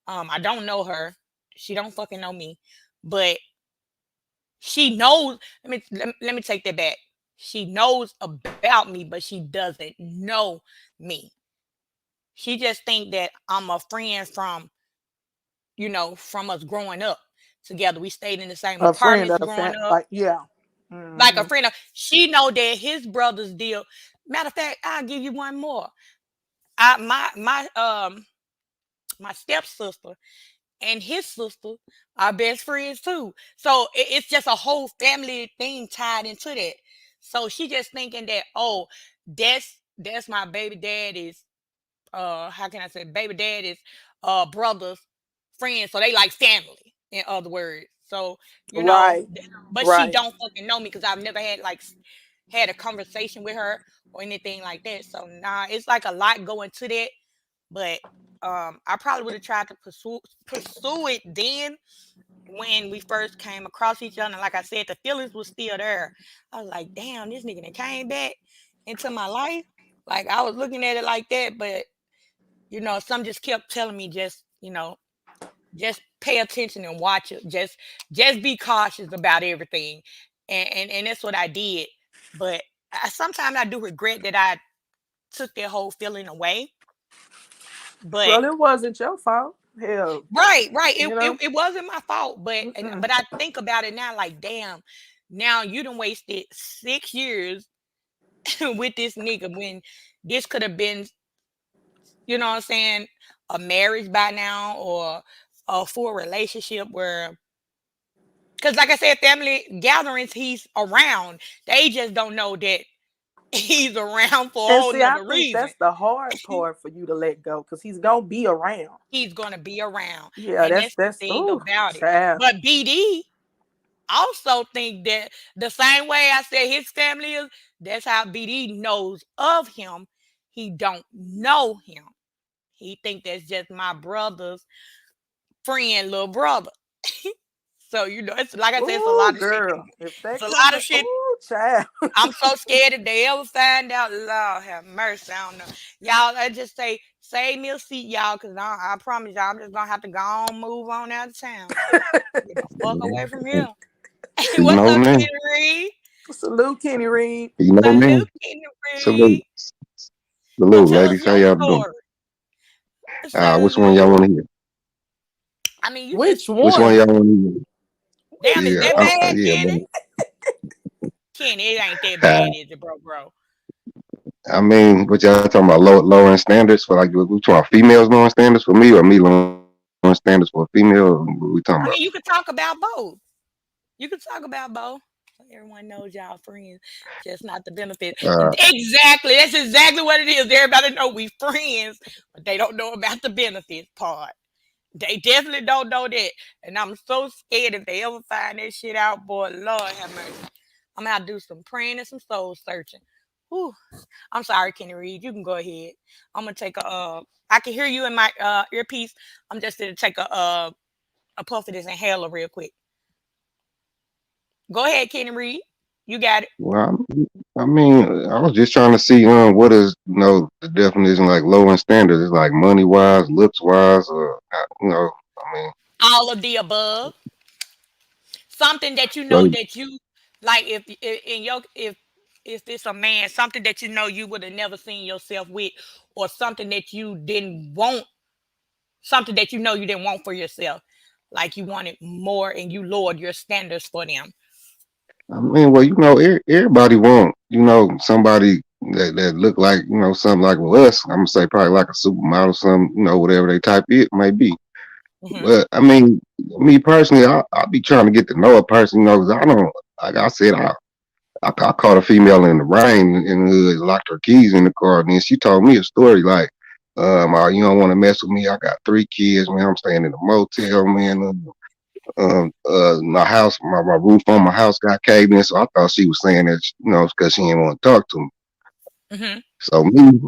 I don't know her. She don't fucking know me. But she knows. Let me take that back. She knows about me, but she doesn't know me. She just think that I'm a friend from us growing up together. We stayed in the same A friend apartments of the growing up. like, yeah. Like a Hmm. friend of she know that his brothers deal. Matter of fact, I'll give you one more. I my stepsister and his sister are best friends too. So it's just a whole family thing tied into that. So she just thinking that, oh, that's my baby daddy's how can I say, baby daddy's brothers friends, so they like family, in other words. So Right. but she Right. don't fucking know me because I've never had had a conversation with her or anything like that. So nah, it's like a lot going to that. But I probably would have tried to pursue it then when we first came across each other. And like I said, the feelings was still there. I was like, damn, this nigga that came back into my life. Like I was looking at it like that, but some just kept telling me just pay attention and watch it. Just be cautious about everything. And that's what I did. But sometimes I do regret that I took that whole feeling away. But Well, it wasn't your fault. Hell, right. It, you it, know. it wasn't my fault. But Mm-mm. but I think about it now like, damn, now you done wasted 6 years with this nigga when this could have been, you know what I'm saying, a marriage by now or a full relationship where, because like I said, family gatherings, he's around. They just don't know that he's around for a And whole see, I nother think reason. that's the hard part for you to let go because he's gonna be around. He's gonna be around. Yeah, And that's that's the that's thing oh about it. child. But BD also think that the same way I said his family is, that's how BD knows of him. He don't know him. He think that's just my brother's friend, little brother. So it's like I said, it's a Oh lot of shit. girl, if It's that a come lot to of shit. oh child. I'm so scared if they ever find out. Lord have mercy. I don't know. Y'all, I just say, save me a seat, y'all, because I promise y'all, I'm just going to have to go on, move on out of town. Get the fuck away from here. You What's know up, me. Kenny Reed? Salute, Kenny Reed. You know me. Salute, Kenny Salute, Reed. So salute, tell us ladies. How your y'all doing? story. Which one y'all Salute. want to hear? I mean, you just, Which Which one one? y'all want to damn, Which is hear? Yeah, that one? bad, yeah, Kenny? man. Kenny, it ain't that Uh, bad, is it, bro? I mean, what y'all talking about? Lowering standards for like we talking about females lowering standards for me, or me lowering standards for a female? What we talking about? I mean, you could talk about both. You could talk about both. So everyone knows y'all friends, just not the benefit. Uh, Exactly. That's exactly what it is. Everybody know we friends, but they don't know about the benefits part. They definitely don't know that. And I'm so scared if they ever find that shit out, boy, Lord have mercy. I'm gonna have to do some praying and some soul searching. Whew. I'm sorry, Kenny Reed. You can go ahead. I'm gonna take I can hear you in my earpiece. I'm just gonna take a puff of this inhaler real quick. Go ahead, Kenny Reed. You got it. Well, I mean, I was just trying to see what is the definition like low end standards. It's like money wise, looks wise, or I mean, All of the above. Something that you know so that you like. If in your if this a man, something that you know you would have never seen yourself with, or something that you didn't want, something that you know you didn't want for yourself, like you wanted more and you lowered your standards for them. I mean, well, everybody want somebody that look like something like with us. I'm gonna say probably like a supermodel, some whatever they type it may be. Hmm. But I mean, me personally, I be trying to get to know a person, 'cause I don't like I said, I caught a female in the rain and locked her keys in the car, and then she told me a story like, you don't want to mess with me. I got 3 kids, man. I'm staying in a motel, man. My house, my roof on my house got caved in, so I thought she was saying that, because she didn't want to talk to me. Hmm. So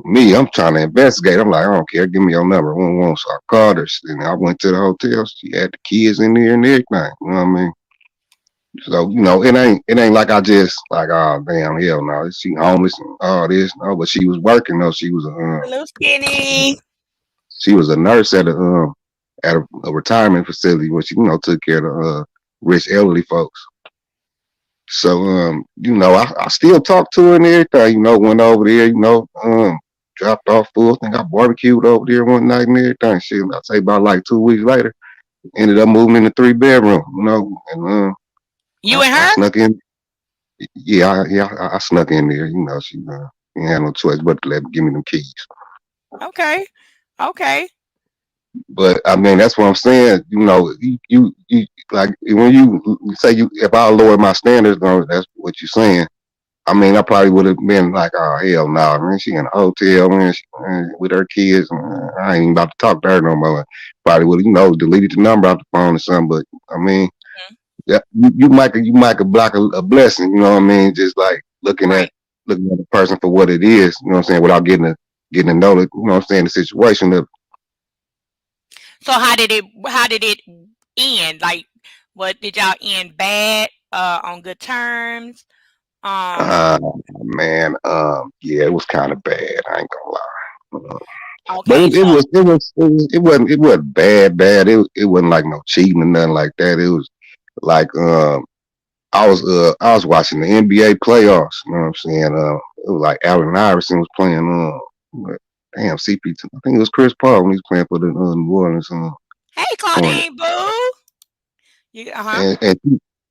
me, I'm trying to investigate. I'm like, I don't care. Give me your number. One. So I called her, and I went to the hotel. She had the kids in there and everything. You know what I mean? So it ain't like I just like, oh damn, hell no, she homeless and all this. No, but she was working though. Hello, skinny. She was a nurse at a retirement facility where she took care of rich elderly folks. So I still talked to her and everything. Went over there. Dropped off food. I think I barbecued over there one night and everything. Shit, I'd say about like 2 weeks later, ended up moving in the 3 bedroom. And You and I her? snuck in. Yeah, I snuck in there. She didn't have no choice but to give me them keys. Okay. Okay. But I mean, that's what I'm saying. You like when you say if I lower my standards, that's what you're saying. I mean, I probably would have been like, oh hell no, man. She in a hotel, man, with her kids. I ain't even about to talk to her no more. Probably would have, deleted the number off the phone or something. But I mean, Mhm. that you might could block a blessing. You know what I mean? Just like Right. looking at the person for what it is. You know what I'm saying? Without getting to know it. You know what I'm saying? The situation of. So how did it end? Like, what did y'all end bad? On good terms? Um. Uh, man, yeah, it was kind of bad. I ain't gonna lie. But Okay. it wasn't bad. It wasn't like no cheating or nothing like that. It was like I was watching the NBA playoffs. You know what I'm saying? It was like Allen Iverson was playing. What- damn CP2. I think it was Chris Paul when he was playing for the New Orleans Hey, Hornets. Claudine Boo. You uh-huh.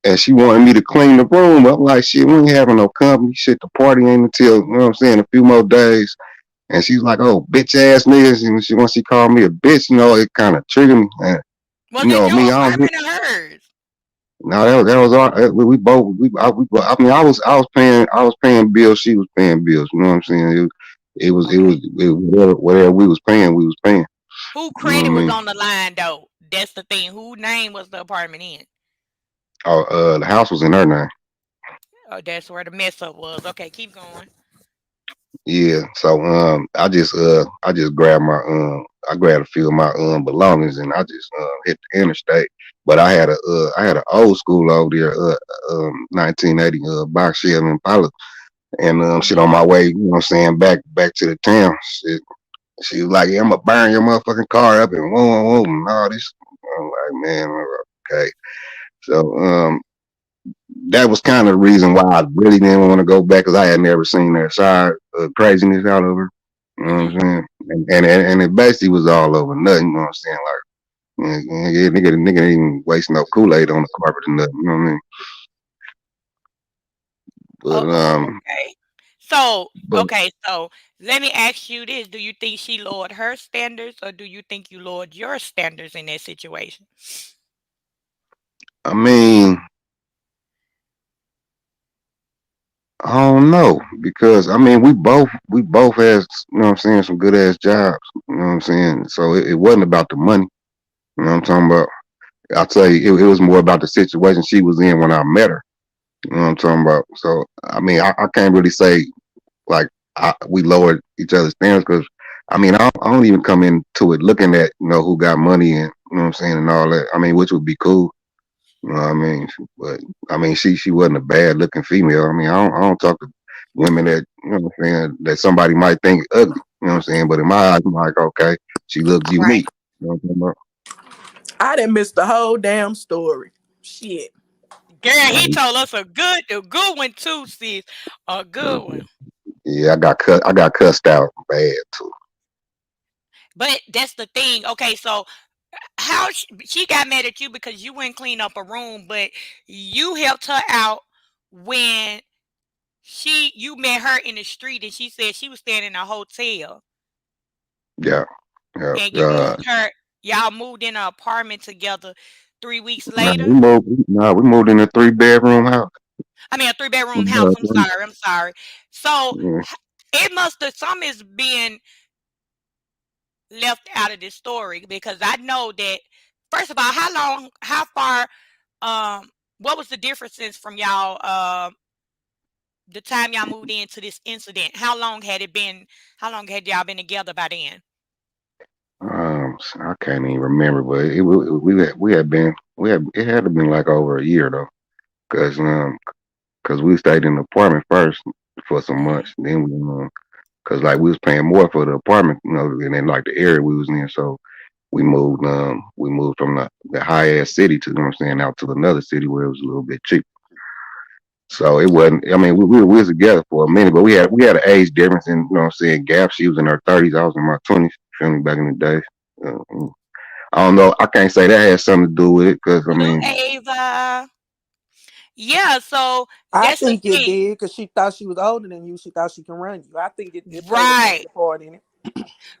And she wanted me to clean the room. I'm like, shit, we ain't having no company. Shit, the party ain't until a few more days. And she's like, "Oh, bitch ass niggas." And once she called me a bitch, it kind of triggered me. And Was it your me, I don't. apartment or hers? No, that was our. We both. I mean, I was paying bills. She was paying bills. You know what I'm saying? Okay. It was whatever we was paying. We was paying. Who You know what I credit was mean? on the line though? That's the thing. Who name was the apartment in? Oh, the house was in her name. Oh, that's where the mess up was. Okay, keep going. Yeah. So I just grabbed I grabbed a few of my belongings and I just hit the interstate. But I had an old school over there, 1980 box Chevy Impala, and shit Mhm. on my way, what I'm saying, back to the town. Shit, she was like, "Yeah, I'm gonna burn your motherfucking car up and whoa and all this." I'm like, man, okay. So that was kind of the reason why I really didn't want to go back because I had never seen that side of craziness out of her. You know what Mhm. I'm saying? And it basically was all over nothing. You know what I'm saying? Like, yeah, nigga didn't even waste no Kool-Aid on the carpet or nothing. You know what I mean? But Oh, okay. So, but okay, so let me ask you this. Do you think she lowered her standards or do you think you lowered your standards in that situation? I mean, I don't know because I mean we both had what I'm saying some good ass jobs. You know what I'm saying? So it wasn't about the money. You know what I'm talking about? I'll tell you, it was more about the situation she was in when I met her. You know what I'm talking about? So I mean, I can't really say like we lowered each other's standards because I mean I don't even come into it looking at who got money and you know what I'm saying and all that. I mean, which would be cool. You know what I mean? But I mean, she wasn't a bad looking female. I mean, I don't talk to women that, you know what I'm saying, that somebody might think ugly. You know what I'm saying? But in my eyes, I'm like, okay, she looks Right. unique. You know what I'm talking about? I done missed the whole damn story. Shit. Girl, he Like, told us a good one too, sis. A good one. yeah, I got cussed out bad too. But that's the thing. Okay, so how she got mad at you because you wouldn't clean up a room, but you helped her out when you met her in the street and she said she was staying in a hotel Yeah, yeah. and y'all moved in an apartment together 3 weeks Nah, later. we moved in a 3 bedroom house. I mean a 3 bedroom house. Yeah, I'm sorry. So yeah. it must have some is being left out of this story because I know that first of all, how far what was the differences from y'all the time y'all moved into this incident? How long had y'all been together by then? I can't even remember, but it had to been like over a year though, cause we stayed in the apartment first for some Hmm. months, then cause like we was paying more for the apartment, you know, and then like the area we was in, so we moved from the high ass city to, you know what I'm saying, out to another city where it was a little bit cheap. So it wasn't. I mean, we was together for a minute, but we had an age difference, and you know what I'm saying. Gap. She was in her 30s. I was in my 20s. Feel me? Back in the day. I don't know. I can't say that has something to do with it because I Blue mean, Ava. Yeah, so I that's the think it thing. did because she thought she was older than you. She thought she can run you. I think it played a Right. major part in it.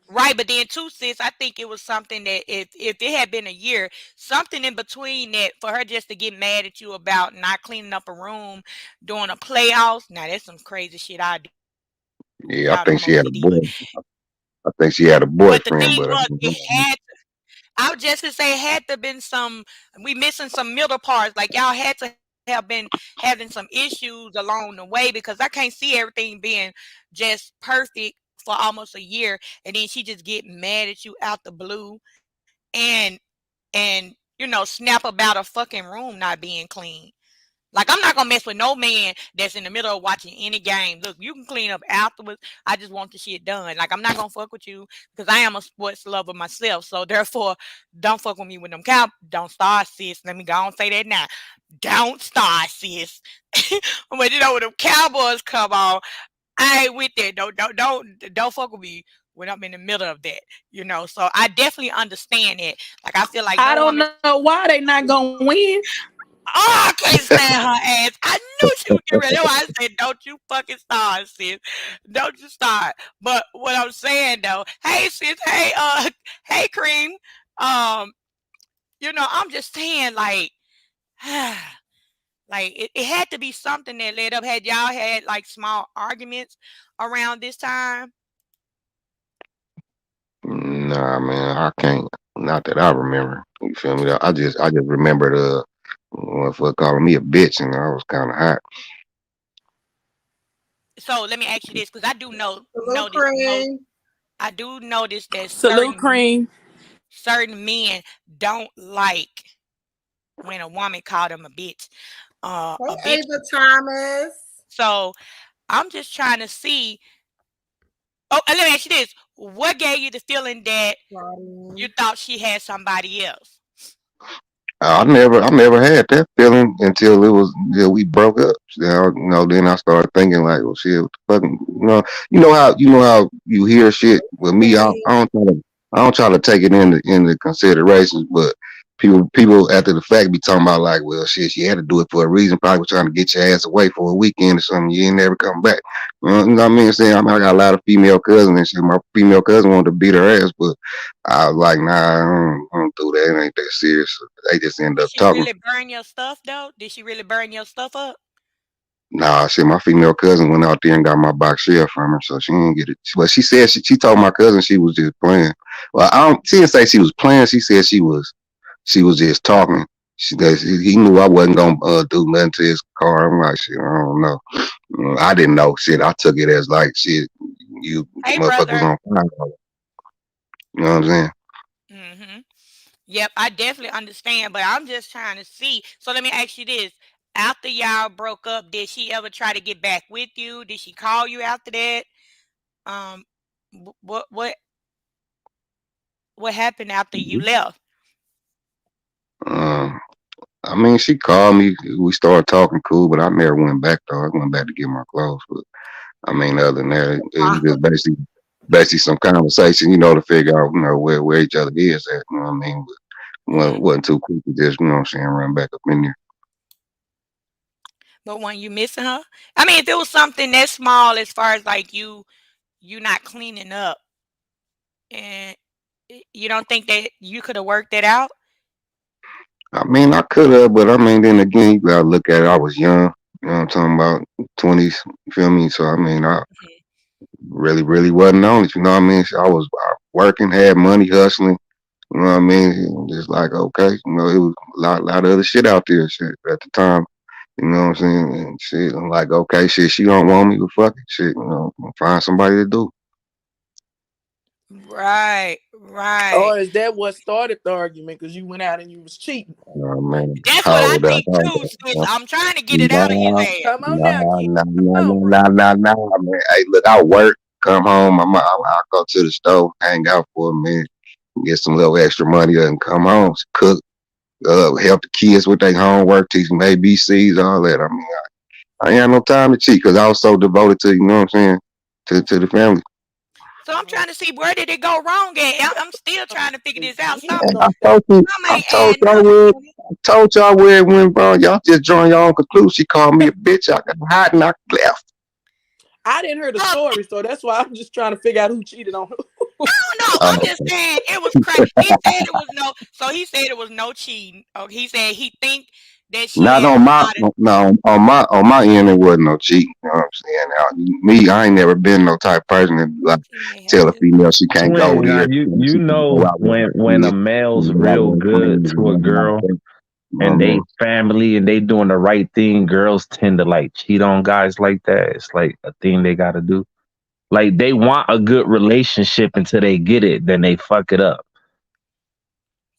Right. But then too, sis, I think it was something that if it had been a year, something in between that for her just to get mad at you about not cleaning up a room during a playoffs. Now that's some crazy shit I do. yeah, I Y'all know think I'm she had a OCD, boy. I think she had a but the boyfriend, thing but was it had I would just to say had to been some we missing some middle parts. Like y'all had to have been having some issues along the way because I can't see everything being just perfect for almost a year and then she just get mad at you out the blue and snap about a fucking room not being clean. Like I'm not gonna mess with no man that's in the middle of watching any game. Look, you can clean up afterwards. I just want the shit done. Like I'm not gonna fuck with you because I am a sports lover myself. So therefore, don't fuck with me with them cow. Don't start, sis. Let me go and say that now. Don't start, sis. But when them Cowboys come on, I ain't with that. Don't fuck with me when I'm in the middle of that. So I definitely understand it. Like I feel like I no don't woman. know why they not gonna win. Oh, I can't stand her ass. I knew she would get ready. That's why I said, don't you fucking start, sis. Don't you start. But what I'm saying though, hey sis, hey, hey cream. Um, I'm just saying like like it had to be something that led up. Had y'all had like small arguments around this time? nah, man, I can't. Not that I remember. You feel me? I just remembered motherfucker calling me a bitch, and I was kind of hot. So let me ask you this, because I do Hello, notice Cream. I do notice that Salute cream. certain men don't like when a woman called them a bitch. A Hey, bitch. Ava Thomas. So I'm just trying to see. Oh, and let me ask you this: what gave you the feeling that you Claudine. thought she had somebody else? I never had that feeling until we broke up. Then I started thinking like, well, shit, what the fucking, you know how you hear shit. With me, Hey. I don't try to take it into considerations, but people after the fact be talking about like, well, shit, she had to do it for a reason. Probably was trying to get your ass away for a weekend or something. You ain't never come back. You know what I mean? Saying I got a lot of female cousins and shit. My female cousin wanted to beat her ass, but I was like, nah, I don't do that. It ain't that serious. They just end Did up she talking. really burn your stuff though? Did she really burn your stuff up? Nah, shit, my female cousin went out there and got my box shell from her, so she didn't get it. But she said she told my cousin she was just playing. Well, she didn't say she was playing. She said she was just talking. He knew I wasn't gonna do nothing to his car. I'm like, shit, I don't know. I didn't know. Shit, I took it as like, shit, you Hey, motherfucker was brother. on fire. You know what I'm saying? Hmm. Yep, I definitely understand, but I'm just trying to see. So let me ask you this. After y'all broke up, did she ever try to get back with you? Did she call you after that? Um, what happened after you left? Um, I mean, she called me. We started talking cool, but I never went back though. I went back to get my clothes. But I mean, other than that, it was just basically some conversation, to figure out, where each other is at. You know what I mean? But Mhm. wasn't too quick to just, what I'm saying, run back up in there. But when you missing her, I mean, if it was something that small, as far as like you not cleaning up, and you don't think that you could have worked it out? I mean, I could have, but I mean, then again, you gotta look at it. I was young. You know what I'm talking about? 20s. You feel me? So I mean, I Mhm. really wasn't on it. You know what I mean? So I was working, had money, hustling. You know what I mean? Just like, okay, it was a lot of other shit out there, shit, at the time. You know what I'm saying? And shit, I'm like, okay, shit, she don't want me, but fuck it, shit, find somebody to do. Right, right. Or is that what started the argument? Because you went out and you was cheating. Man, That's what how I old that? think too, sis. I'm trying to get it out of his Nah, ass. Come on now, nah, kid. nah, nah, Come on, bro. nah, nah, nah, nah, man. Hey, look, I work, come home, I'll go to the store, hang out for a minute, get some little extra money, and come home, cook, help the kids with their homework, teach them ABCs, all that. I mean, I ain't had no time to cheat because I was so devoted to, you know what I'm saying, to the family. So I'm trying to see where did it go wrong at. I'm still trying to figure this out. He And Something, go, I ain't told adding y'all up. where, I told y'all where it went wrong. Y'all just drawing your own conclusion. She called me a bitch. I got hot and I left. I didn't hear the Oh, story, so that's why I'm just trying to figure out who cheated on who. I don't know. I'm just saying it was crazy. He said it was no. So he said it was no cheating. Oh, he said he think that she Not had on my started. no on my end. It wasn't no cheating. You know what I'm saying? Now, me, I ain't never been no type of person that like She may have tell a to. female she can't go Twin, now here you and you she can go know out with her when a kids. male's I real wasn't good playing with to a nothing like girl that. You know what I and they mean? family and they doing the right thing, girls tend to like cheat on guys like that. It's like a thing they gotta do. Like they want a good relationship until they get it, then they fuck it up.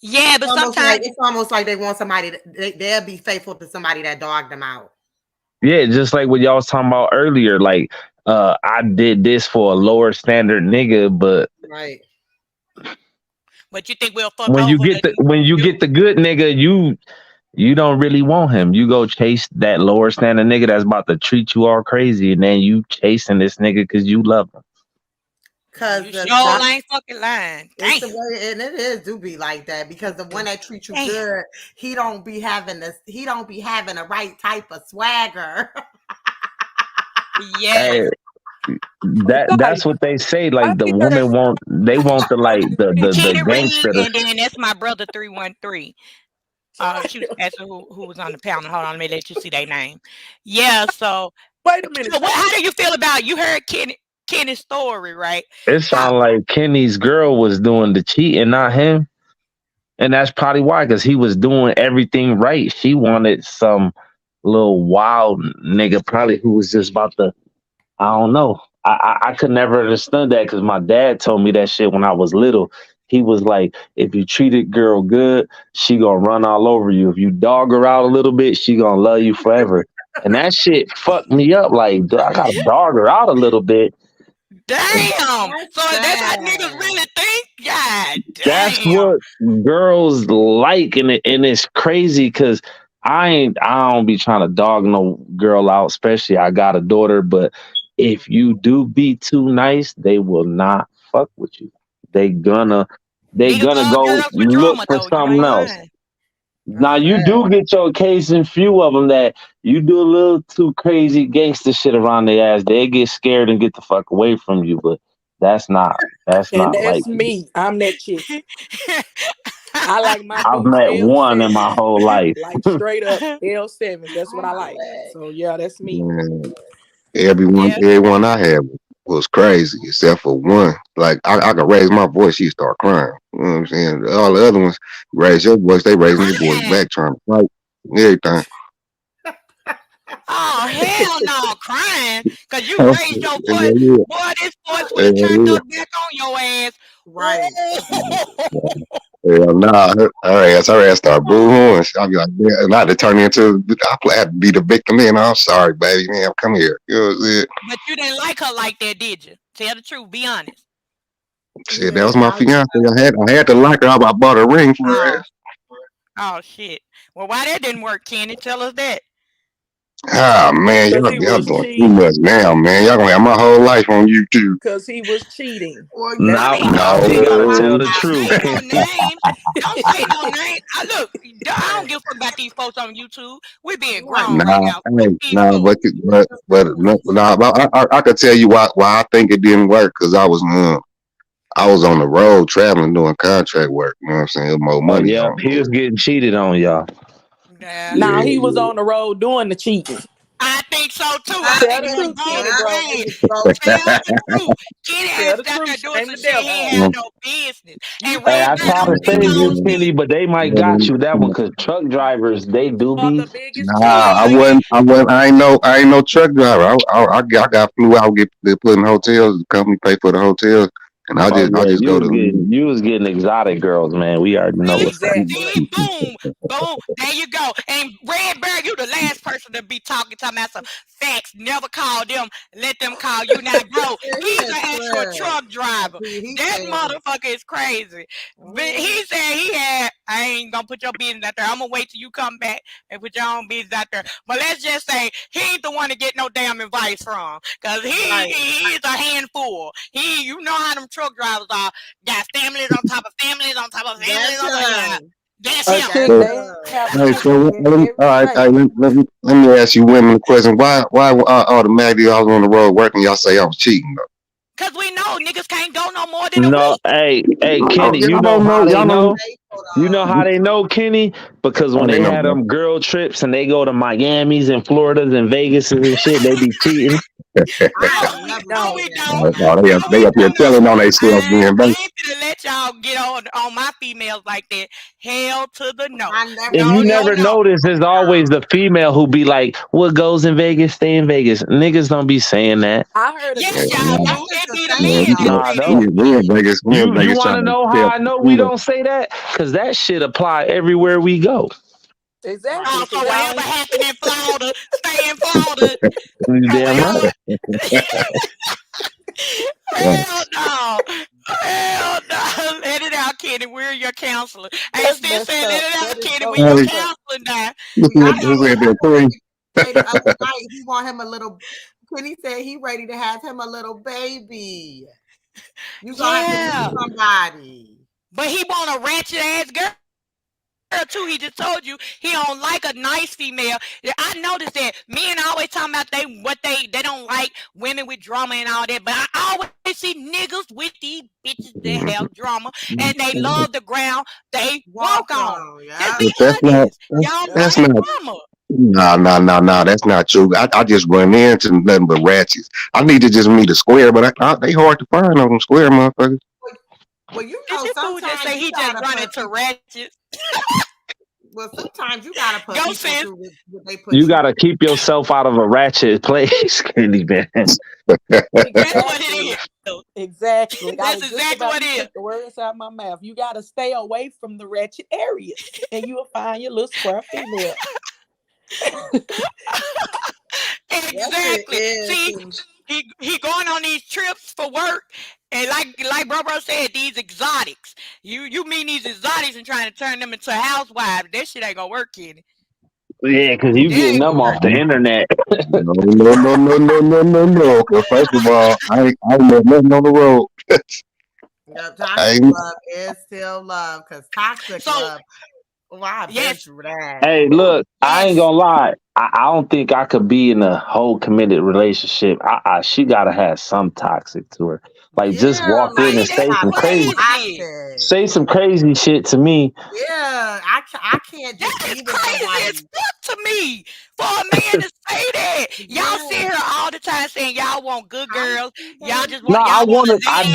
Yeah, but sometimes It's almost like they want somebody they'll be faithful to somebody that dogged them out. Yeah, just like what y'all was talking about earlier. Like, I did this for a lower standard nigga, but Right. but you think we'll fuck when you over get the the good nigga, you don't really want him. You go chase that lower standard nigga that's about to treat you all crazy, and then you chasing this nigga because you love him. Cause you the sure ain't fucking lying. it's Damn. the way, and it is do be like that because the one that treats you Damn. good, he don't be having the right type of swagger. Yes. Hey, that's Besides, what they say. I Like the ain't heard woman want they want the like the Kenny Reed, gangster. and then that's my brother 313. She was asking who was on the panel. Hold on, let me let you see their name. Yeah, Wait a minute. so what how do you feel about you heard Kenny's story, right? It How sounded like Kenny's girl was doing the cheating, not him. And that's probably why, because he was doing everything right. She wanted some little wild nigga, probably who was just about to, I don't know. I could never understand that because my dad told me that shit when I was little. He was like, if you treat a girl good, she gonna run all over you. If you dog her out a little bit, she gonna love you forever. And that shit fucked me up. Like, dude, I gotta dog her out a little bit. damn. That's So that's how niggas sad. really think? God That's damn. what girls like, and it's crazy because I don't be trying to dog no girl out, especially I got a daughter. But if you do be too nice, they will not fuck with you. They gonna they Niggas gonna love go girls with look drama for though. You something ain't else. lying. Now you Sad. do get your case and few of them that you do a little too crazy gangster shit around their ass. They get scared and get the fuck away from you. But that's And not like that's me. I'm that chick. I like my I've dudes met one in my L7, whole life. like straight up L7s. That's what I like. Holla. So yeah, that's me. Man, everyone, Yeah. everyone I had was crazy except for one. Like I could raise my voice, she start crying. You know what I'm saying? All the other ones raise your voice, they raising their voice Crying. back, trying to fight, everything. Oh hell no, crying. Cause you Yeah, raised your voice. yeah, Boy, this voice would have turned yeah. us back on your ass. Right. Oh, Hell nah, her ass start boo-hooing. I'll be like, yeah, not to turn into, I had to be the victim then. I'm sorry, baby, man, come here. You know what I'm saying? But you didn't like her like that, did you? Tell the truth. Be honest. Shit, that Yeah, was my now you fiance. I had to like her. I bought a ring for her know. ass. Oh shit. Well, why that didn't work, Kenny? Tell us that. Ah man, Because y'all, he y'all was doing too cheating. much now, man. Y'all gonna have my whole life on YouTube. Because he was cheating. Well, you That's I Now, mean, know, why. don't now say we no. gotta I, tell Don't the I, truth. say no names. Don't say no names. I look. I don't give a fuck about these folks on YouTube. We being right. grown right Nah, now. Fuck hey, these nah, folks. nah, but I could tell you why I think it didn't work because I was on the road traveling doing contract work. You know what I'm saying? There was more Oh, money yep. on He was getting cheated on, y'all. Nah, it. Now he was Yeah, on the road doing the cheating. I think so too. I I Tell think the he was think, truth, doing Kenny, the yeah, bro. it same. was both Tell the ways. truth. Kenny Tell ass the was out there truth. doing Shame some the shit he devil. ain't yeah. had no business. You And Hey, think Red I Bear try about to don't it. get save no you, Yeah. Kenny, shit. but they might got you that one because truck drivers, they do Are the be. biggest Nah, cheater. I ain't no truck driver. I got flew out, get they put in hotels. The company pay for the hotels, and Oh I yeah, just go to. you was getting exotic girls, man. We already know See, what's up. Exactly. see, boom, boom. There you go. And Red Bear, you the last person to be talking about some facts. Never call them. Let them call you. Now, bro, Yeah, he he's a an actual trip. truck driver. He That said, motherfucker is crazy. But mm, he said he had. I ain't gonna put your business out there. I'm gonna wait till you come back and put your own business out there. But let's just say he ain't the one to get no damn advice from, cause right. he is a handful. You know how them truck drivers are. Got families on top of families on top of families That's on top. Yeah, him. that's A him. chick, So, they That's have a hey, chick on so there all every right, day. let me ask you women a question. Why automatically I was on the road working? Y'all say I was cheating though. Cause we know niggas can't go no more than a No, week. hey, Oh, Kenny, you y'all know don't how know. they Y'all don't. know? faithful You know how they though. know, Kenny? Because How when they they know, had bro? them girl trips and they go to Miami's and Florida's and Vegas and shit, they be cheating. I No, ain't we never no did No. we that don't. though. Oh, No, they we up here do not. telling on themselves being I back. ain't gonna let y'all get on my females like that. Hell to the no. I never And No, you did no, never that. no. notice it's always the female who be like, what goes in Vegas, stay in Vegas. Niggas don't be saying that. I heard a Yes, chick y'all See, say, do. that's just It the be the thing men that though. Nah, say that. don't. We in You Vegas want trying to to know how tell I know we people. don't say that? Because that shit apply everywhere we go. Right. exactly, Oh, so because y'all whatever ain't. happened in Florida, stay in Florida. You So damn right. whatever. Hell no. Hell no. Let it out, Kenny. We're your counselor. Hey, That's still messed saying let up. it That out, is Kenny. so We're your Hey, messed up. counselor now. Y'all We know your who what said my that? boy Queen? say the other night? He want him a little. Kenny said he ready to have him a little baby. You gonna have to meet yeah. somebody. But he want a ratchet ass girl too. He just told you he don't like a nice female. Yeah, I noticed that men always talking about they don't like women with drama and all that. But I always see niggas with these bitches that have drama and they love the ground they Walk walk on. on, Just yeah. be But that's not. honest. Y'all Yep. That's like not. drama. No. That's not true. I just run into nothing but ratchets. I need to just meet a square, but they hard to find on them square motherfuckers. Well, you Did know, this fool just sometimes say you he just gotta run put into people. ratchets? Well, sometimes you gotta put Go people sis. through what they You put you gotta through. keep yourself out of a ratchet place, Kenny man. That's what it Exactly. is. Exactly. I That's was just exactly about what you it is. took the words out of my mouth. You got to stay away from the wretched areas, and you will find your little square female. That shit Exactly. See, is. he going on these trips for work, and like bro said, these exotics. You mean these exotics and trying to turn them into housewives? That shit ain't gonna work, Kenny. Yeah, because you That getting ain't them gonna off work. the internet. No. 'Cause first of all, I ain't met nothing on the road. I Toxic ain't. love is still love because toxic So love. Well, I've been yes, through that. Hey, Whew. look, I ain't yes. gonna lie. I don't think I could be in a whole committed relationship. She gotta have some toxic to her. Like just Yeah, walk in like and See, she that's gotta be crazy. toxic. say some crazy shit to me. Yeah, I can't That just be is with crazy as nobody. fuck to me for a man to say that. Y'all Yeah, sit here all the time saying y'all want good I girls. see Y'all that. just No, want to I lay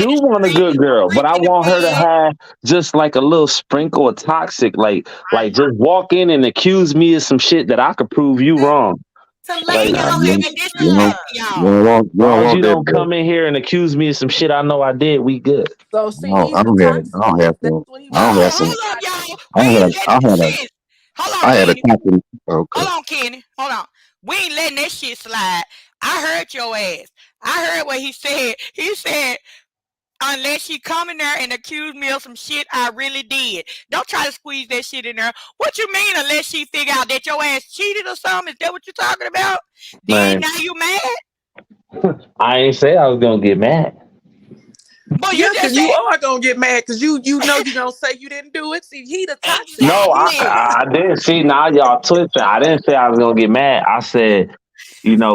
in do the want a street, good girl, but sleep I in the want her to bed. have just like a little sprinkle of toxic, like Right. just walk in and accuse me of some shit that I could prove you wrong. To Like, let Nah, y'all you live don't, in this you don't, love. you y'all. don't want, you as long don't as want you that, don't bro. come in here and accuse me of some shit I know I did, we good. So see, he's I the don't have, toxic I don't bitch. have That's some, what he I don't wants. have Oh, some, hold up, y'all. I We had ain't a, letting this shit. Hold on, I had a Kenny. topic. Okay. Hold on, Kenny. Hold on. We ain't letting that shit slide. I heard your ass. I heard what he said. He said, unless she come in there and accuse me of some shit I really did. Don't try to squeeze that shit in there. What you mean unless she figure out that your ass cheated or something? Is that what you're talking about? Then Man, now you mad? I ain't say I was gonna get mad. But you Yeah, just because you said are gonna get mad because you know you're gonna say you didn't do it. See, he the toxic No, bitch. exactly. I didn't see. Now y'all twisting. I didn't say I was gonna get mad. I said,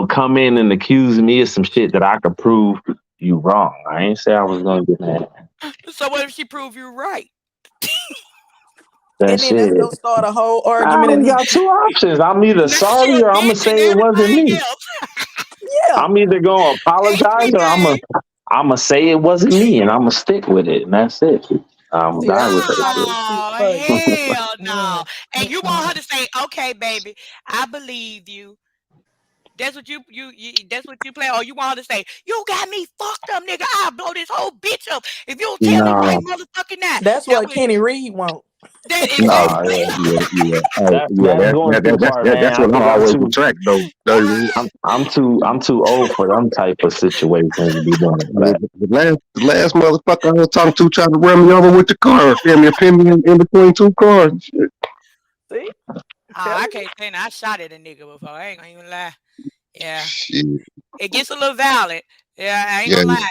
come in and accuse me of some shit that I could prove you wrong. I ain't say I was gonna get mad. So what if she prove you right? That And then shit. that's gonna start a whole I argument. only And got two options. I'm either Now she sorry a or I'm gonna bitch say and it wasn't everything me. else. yeah, I'm either gonna apologize or HBK. I'm gonna say it wasn't me, and I'm gonna stick with it, and that's it. see, I that's would just that like shit. this shit Oh, for you. hell no. Mm, And you want her mm-mm. to say, okay, baby, I believe you. That's what you that's what you play. Or you want her to say, you got me fucked up, nigga. I'll blow this whole bitch up. If you don't tell me right No, motherfucking now. That's That what was Kenny Reed want. that nah, exactly. yeah. Yeah. Hey, yeah, That's going too far, that's man. I what think I I'm always too attract though. David. I'm too old for them type of situations to be doing all Yeah, that. the last motherfucker I was talking to tried to run me over with the car. Damn near pinned me in between two cars. And shit. See, Oh, tell I him. can't stand it. I shot at a nigga before. I ain't gonna even lie. Yeah. Shit. It gets a little violent. Yeah, I ain't Yeah, gonna lie.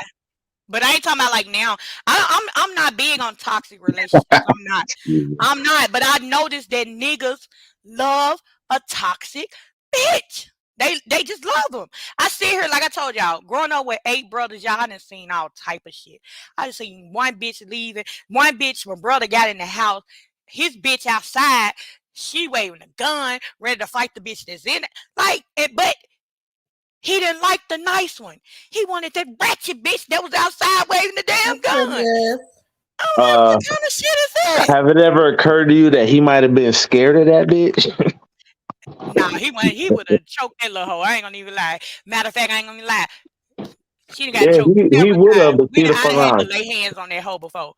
But I ain't talking about like now. I'm not big on toxic relationships. I'm not. yeah. I'm not. But I noticed that niggas love a toxic bitch. They just love them. I sit here like I told y'all, growing up with 8 brothers, y'all I done seen all type of shit. I just seen one bitch leaving. One bitch, my brother got in the house, his bitch outside, she waving a gun, ready to fight the bitch that's in it. Like, but he didn't like the nice one. He wanted that ratchet bitch that was outside waving the damn gun. Goodness. I'm like, Uh, what kind of shit is that? have it ever occurred to you that he might have been scared of that bitch? Nah, he would have choked that little hoe. I ain't gonna even lie. Matter of fact, I ain't gonna even lie. She done got Yeah, choked he several would have, times. but see the I fuck done had to around. lay hands on that hoe before.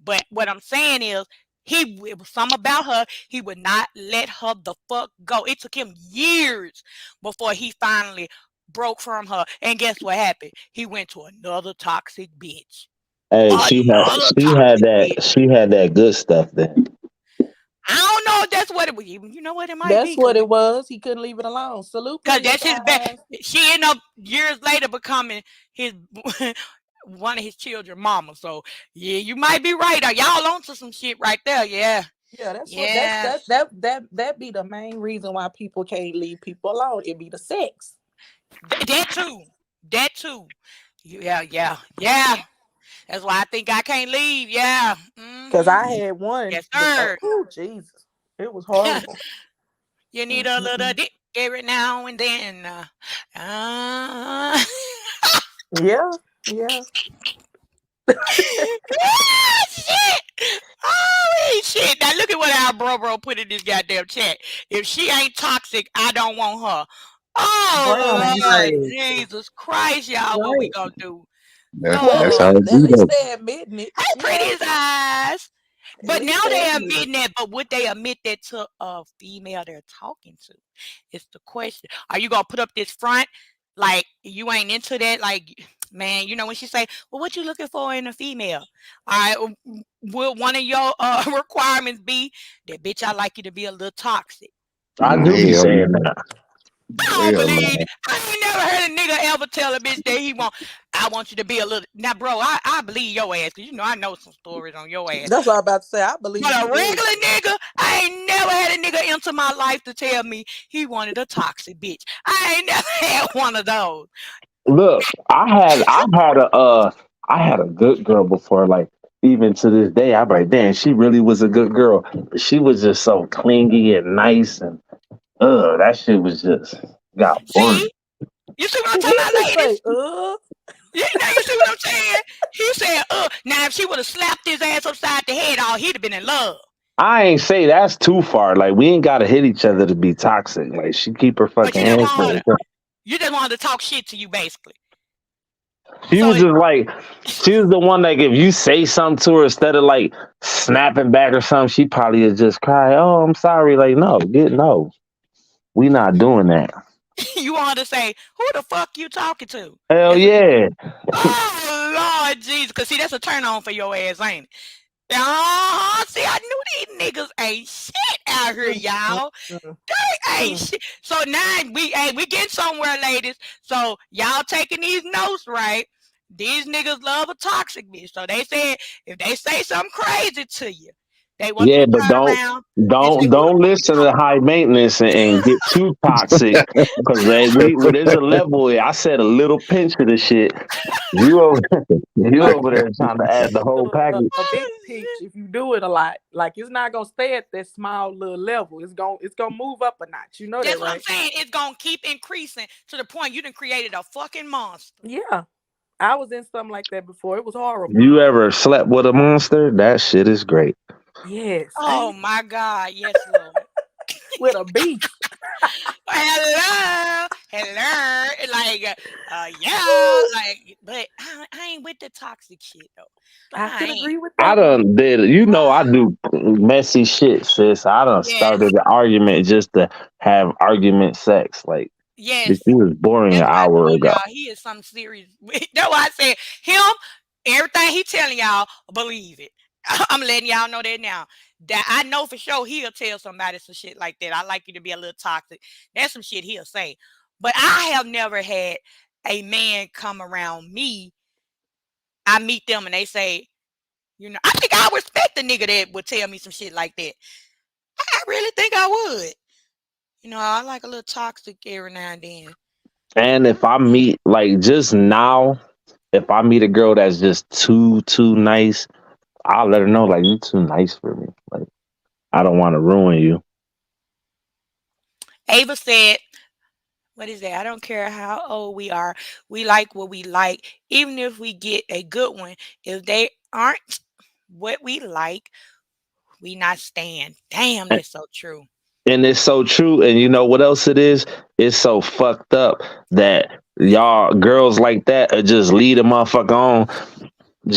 But what I'm saying is, it was something about her. He would not let her the fuck go. It took him years before he finally broke from her. And guess what happened? He went to another toxic bitch. Hey, Another toxic bitch. she had that good stuff then. I don't know if that's what it was. You know what it might be That's because what it was. He couldn't leave it alone. Salute, pretty that's his best. guys. She ended up years later becoming his one of his children mama. So yeah, you might be right. Are y'all onto some shit right there? Yeah. Yeah, that's what Yeah. that be the main reason why people can't leave people alone. It be the sex. That too. That too. Yeah, yeah, yeah. That's why I think I can't leave. Yeah. Cause I Mm-hmm. had one Yes, before. sir. Oh Jesus, it was horrible. You need a little Mm-mm. dick every now and then. Uh, Yeah, yeah. shit. Holy shit. Now look at what our bro put in this goddamn chat. If she ain't toxic, I don't want her. Brown Oh ain't Lord Right. said. Jesus Christ, y'all, what we Right. gonna do? That's how Lord. it At be least though. they admitting it. Hey, You pretty know, as eyes. at But now least they they admit it. admitting that, but would they admit that to a female they're talking to? It's the question. Are you gonna put up this front like you ain't into that? Like, man, when she say, "Well, what you looking for in a female?" All right, will one of your requirements be that bitch? I like you to be a little toxic. I do be Hell saying no. that. I don't Hell believe no. it. I ain't never heard a nigga ever tell a bitch that he want. I want you to be a little. Now, bro, I believe your ass because I know some stories on your ass. That's what I'm about to say. I But believe a you too. regular nigga, I ain't never had a nigga enter my life to tell me he wanted a toxic bitch. I ain't never had one of those. Look, I had a good girl before, like even to this day, I'm like, damn, she really was a good girl. But she was just so clingy and nice and that shit was just got See? boring. You see what I'm Did talking he about, just say, ladies? Now you see what I'm saying? He said, now if she would have slapped his ass upside the head, he'd have been in love. I ain't say that's too far. Like we ain't gotta hit each other to be toxic. Like she keep her But fucking you just hands want her to to, you just want her to talk shit to you, basically. She So was just like, she was the one like if you say something to her instead of like snapping back or something, she probably would just cry. Oh, I'm sorry. Like no, we not doing that. you want her to say, "Who the fuck you talking to?" Hell That's what you. yeah. Oh Lord Jesus, cause see that's a turn on for your ass, ain't it? See, I knew these niggas ain't shit out here, y'all. They ain't shit. So now we getting somewhere, ladies. So y'all taking these notes, right? These niggas love a toxic bitch. So they said if they say something crazy to you, they want you Yeah, to but turn around and say, "Who the don't fuck you listen to talking high maintenance and get too toxic because there's a level here. I said a little pinch of the shit. You over you Like over there trying to add the whole package. a big pitch if you do it a lot. Like it's not gonna stay at that small little level. It's gonna move up a notch. You know That's that, what I'm right? saying. It's gonna keep increasing to the point you done created a fucking monster. Yeah. I was in something like that before. It was horrible. You ever slept with a monster? That shit is great. Yes. Oh my God, yes, Lord. With a beast. Hello, like, yeah, like, but I ain't with the toxic shit though. I I could ain't. agree with I that one. done did I do messy shit, sis. I done Yes, started an argument just to have argument sex. Like bitch, yes. you was boring an That's why I hour told ago. y'all he is something serious. That's why I said him. Everything he telling y'all, believe it. I'm letting y'all know that now. That I know for sure he'll tell somebody some shit like that. I like you to be a little toxic. That's some shit he'll say. But I have never had a man come around me. I meet them and they say, I think I would respect a nigga that would tell me some shit like that. I really think I would. I like a little toxic every now and then. And if I meet like just now, if I meet a girl that's just too nice, I'll let her know like you too nice for me. Like I don't want to ruin you. Ava said, what is that? I don't care how old we are. We like what we like. Even if we get a good one, if they aren't what we like, we not staying. Damn, that's so true. And it's so true. And you know what else it is? It's so fucked up that y'all girls like that are just lead a motherfucker on,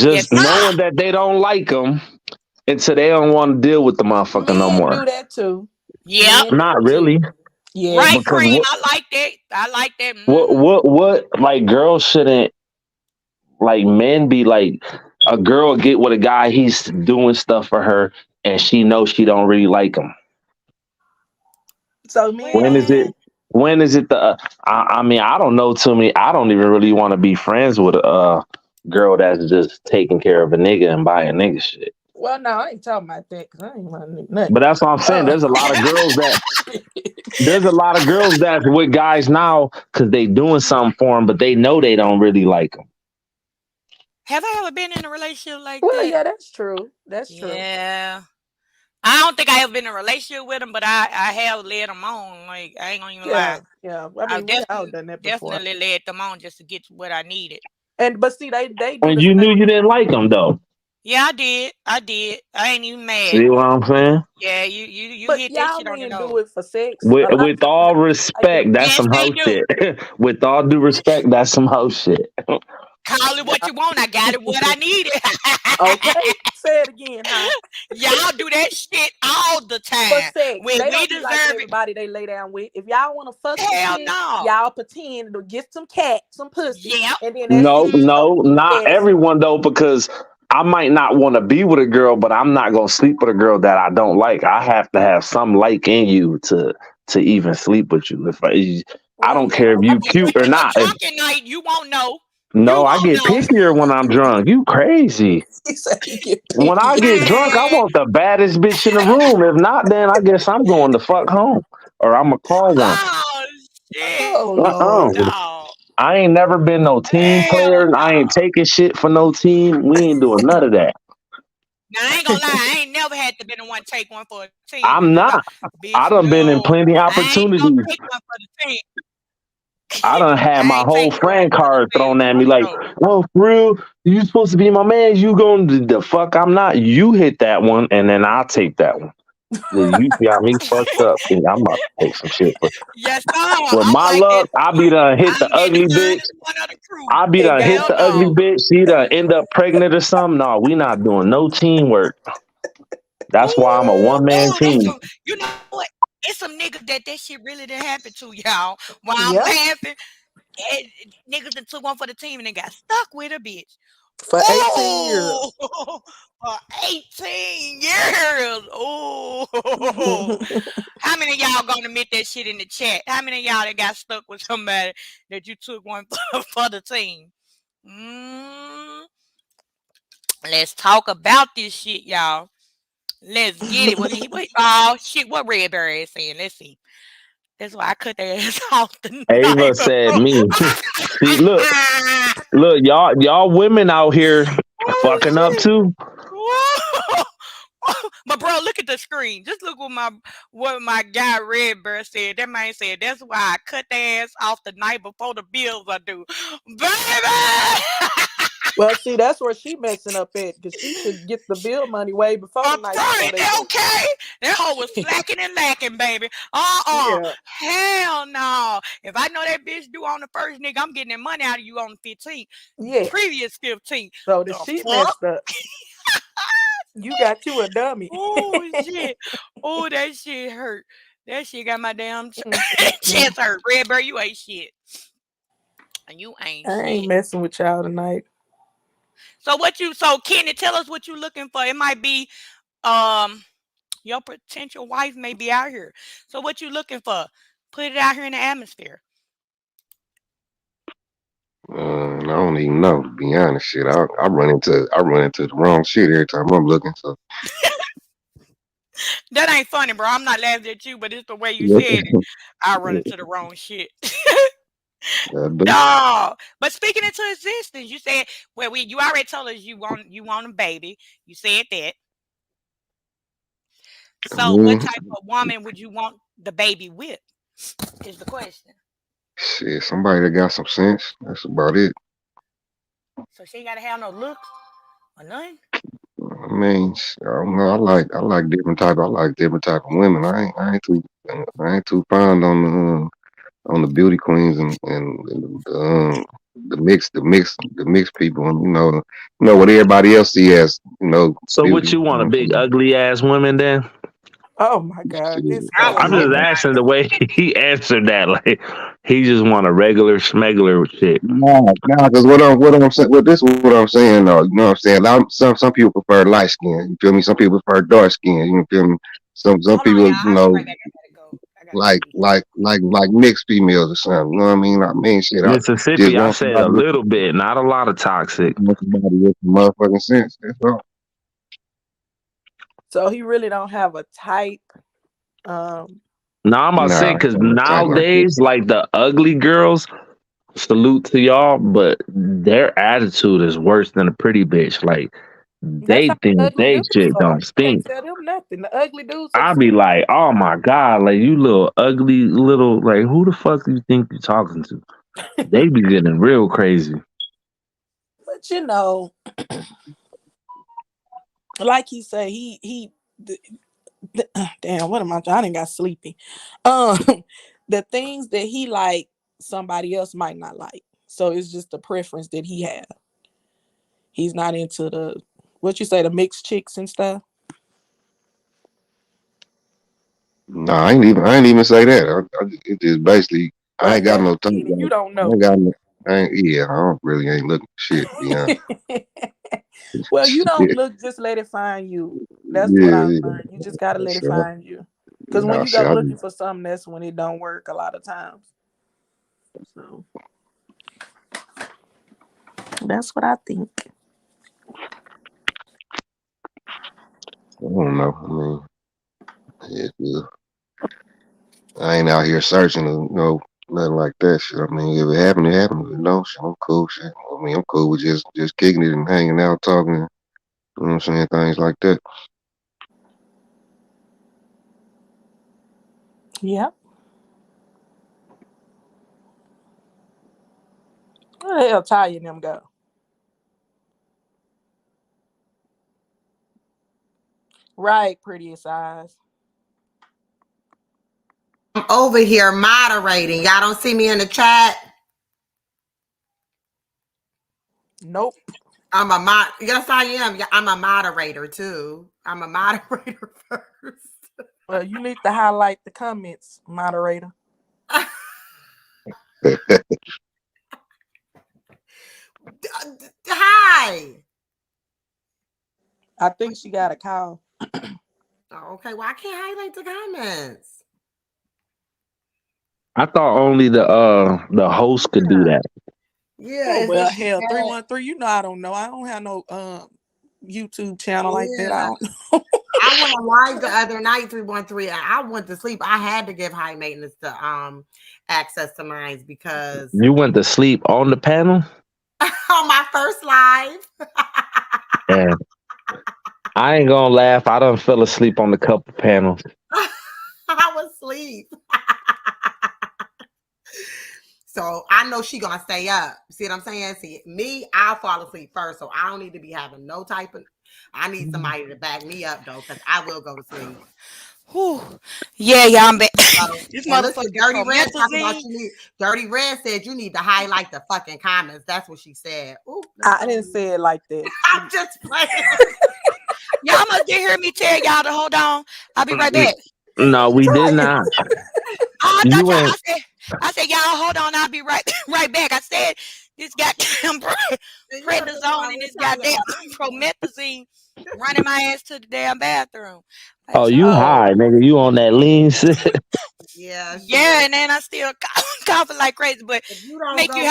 Yes, just sir. knowing that they don't like them until they don't want to deal with the motherfucker no Men do more. that too. Yep. Men do Not that too. really, Yes. Right, because Cream. I like that. I like that. what like girls shouldn't like men be like a girl get with a guy he's doing stuff for her and she knows she don't really like him. So men When don't is do it? that. When is it the? I mean, I don't know too many. I don't even really want to be friends with a girl that's just taking care of a nigga and buying nigga shit. Well, no, I ain't talking about that because I ain't want to nothing. But that's what I'm saying. Uh, There's a lot of girls that's with guys now because they doing something for them, but they know they don't really like them. Have I ever been in a relationship like well, that? yeah, that's true. That's true. Yeah. I don't think I ever been in a relationship with them, but I have led them on. Like, I ain't gonna even lie. Yeah, yeah. I I've mean, we all done that before. definitely led them on just to get what I needed. But see, they do And the you same. knew you didn't like them though. Yeah, I did. I did. I ain't even mad. See what I'm saying? Yeah, you But hit that y'all shit on the men do nose. it for sex. A lot of With times all I do. respect, that's Yes, some they hoe do. shit. With all due respect, that's some hoe shit. Call it what you want. I got it what I needed. Okay, say it again, huh? Y'all do that shit all the For time sex, when they we don't be liking deserve it. everybody they lay down with. If y'all want to fuck some Hell shit, no. y'all pretend to get some cat, some pussy, Yep. and then that No, shit is no, over. not Yes. everyone though, because I might not want to be with a girl, but I'm not gonna sleep with a girl that I don't like. I have to have some like in you to even sleep with you. I Well, don't yeah. care if I you mean, cute When or you get not. drunk at night, you won't know. You No, I won't get know. pickier when I'm drunk. You crazy. he said he get When I picky. get drunk, I Man. want the baddest bitch in the room. If not, then I guess I'm going to fuck home or I'm gonna call one. Oh shit. Oh Lord. Uh-uh. No. I ain't never been no team Hell player. I ain't no. taking shit for no team. We ain't doing none of that. Now I ain't gonna lie, I ain't never had to be the one take one for a team I'm because not. I bitch, done been in no, plenty I ain't gonna opportunities. take one for the team. I done had I my ain't whole take your friend card thrown at me like, show. oh, for real? You supposed to be my man. You going to the fuck? I'm not. You hit that one, and then I'll take that one. You got me fucked up. And I'm about to take some shit. But Yes, sir. with I'm my like that luck, I be too. done hit the I'm that the ugly bitch. honest one of the crew. I be It done hit got Hell the ugly no. bitch. She done end up pregnant or something. No, we not doing no teamwork. That's why I'm a Ooh, one man oh, that's team. some. You know what? It's some niggas that shit really didn't happen to, y'all. While I'm yeah laughing, and niggas that took one for the team and then got stuck with a bitch. for 18 years. Oh, for 18 years. Oh, how many of y'all gonna admit that shit in the chat? How many of y'all that got stuck with somebody that you took one for the team? Mm, let's talk about this shit, y'all. Let's get it. Oh shit, what Redberry is saying? Let's see. That's why I cut their ass off the Ava night said before. me. See, look, y'all women out here Oh fucking up shit. too. But bro, look at the screen. Just look what my guy Redbird said. That man said that's why I cut their ass off the night before the bills are due. Baby! Well, see, that's where she messing up at because she should get the bill money way before the I'm night before front. they do. Okay. That hoe was slacking and lacking, baby. Yeah, Hell no. If I know that bitch due on the first, nigga, I'm getting that money out of you on the 15th. yeah. Previous 15th. So the The she fuck? messed up. You got you a dummy. Oh shit. Oh, that shit hurt. That shit got my damn Mm, chest hurt. Redbird, you ain't shit. You ain't I ain't shit. messing with y'all tonight. So Kenny, tell us what you looking for. It might be your potential wife may be out here. So what you looking for? Put it out here in the atmosphere. I don't even know. To be honest, shit. I run into the wrong shit every time I'm looking. So That ain't funny, bro. I'm not laughing at you, but it's the way you yeah, said it. I run into the wrong shit. I do. No, but speaking into existence, you said you already told us you want a baby. You said that. I So what mean, type of woman would you want the baby with? Is the question. shit. Somebody that got some sense. That's about it. So she ain't gotta have no looks or nothing. I mean, I don't know. I like different type of women. I ain't too fond on the beauty queens and the mixed people, and what everybody else see as So what beauty. you You want, know a what I'm big saying? ugly ass woman then? Oh my God, Shit. this I I'm was crazy. just hoping asking not. the way he answered that. Like he just want a regular schmegler shit. Nah, because what I'm saying though. You know what I'm saying? Some people prefer light skin. You feel me? Some people prefer dark skin. You feel me? Some Hold on, people, y'all. I'll be right back. I gotta go. I gotta go like pee. mixed females or something. You know what I mean? Shit. I just Mississippi, I want said a somebody with little bit, not a lot of toxic. some motherfucking sense. That's all. So he really don't have a type. Um, No, I'm about to say Nah, because I'm not tight like that. nowadays, like the ugly girls, salute to y'all, but their attitude is worse than a pretty bitch. Like that's they how the think ugly they dudes shit are. don't You can't stink. tell them nothing. The ugly dudes are I be sweet. like, oh my god, like you little ugly little like who the fuck do you think you're talking to? They be getting real crazy. But like he said, damn, what am I? I didn't got sleepy. Um, the things that he like, somebody else might not like. So it's just the preference that he have. He's not into the mixed chicks and stuff. Nah, I ain't even say that. It just basically I Well, ain't got hell, no time. Kenny, you don't I know. ain't got no. Yeah, I don't really ain't looking for shit. To be honest. Well, you don't Yeah, look, just let it find you. That's what I yeah, learned. You just gotta let it sure. find you. Because when Nah, you go shit. looking for something, that's when it don't work a lot of times. So that's what I think. I don't know. Yeah, I ain't out here searching, nothing like that. Shit. I mean, if it happened, it happened. If it don't, shit, I'm cool. Shit. I mean, I'm cool with just kicking it and hanging out, talking. You know what I'm saying? Things like that. Yeah. Where the hell Taya and them go? Right, prettiest eyes. I'm over here moderating. Y'all don't see me in the chat. Nope. I'm a yes, I am. Yeah, I'm a moderator too. I'm a moderator first. Well, you need to highlight the comments, moderator. Hi. I think she got a call. Oh, okay, well, I can't highlight the comments. I thought only the host could do that. Yeah. Oh, well, hell, 313. You know I don't know. I don't have no YouTube channel like that. I don't know. I went live the other night, 313. I went to sleep. I had to give high maintenance to access to mine because You went to sleep on the panel? on my first live. Yeah. I ain't gonna laugh. I done fell asleep on a couple panels. I was asleep. So I know she gonna stay up. See what I'm saying? See, me, I'll fall asleep first. So I don't need to be having no type of. I need somebody to back me up though, because I will go to sleep. Whew. Yeah, y'all. I'm back. This motherfucker, Dirty Red talking about you need. Dirty Red said you need to highlight the fucking comments. That's what she said. Ooh, I didn't say it like that. I'm just playing. Y'all must did hear me tell y'all to hold on. I'll be right back. No, we did not. Oh, You went. I said, y'all hold on. I'll be right back. I said this goddamn prednisone and this goddamn promethazine running my ass to the damn bathroom. Oh, you high, nigga. You on that lean shit. Yeah. Yeah, and then I still coughing like crazy, but make you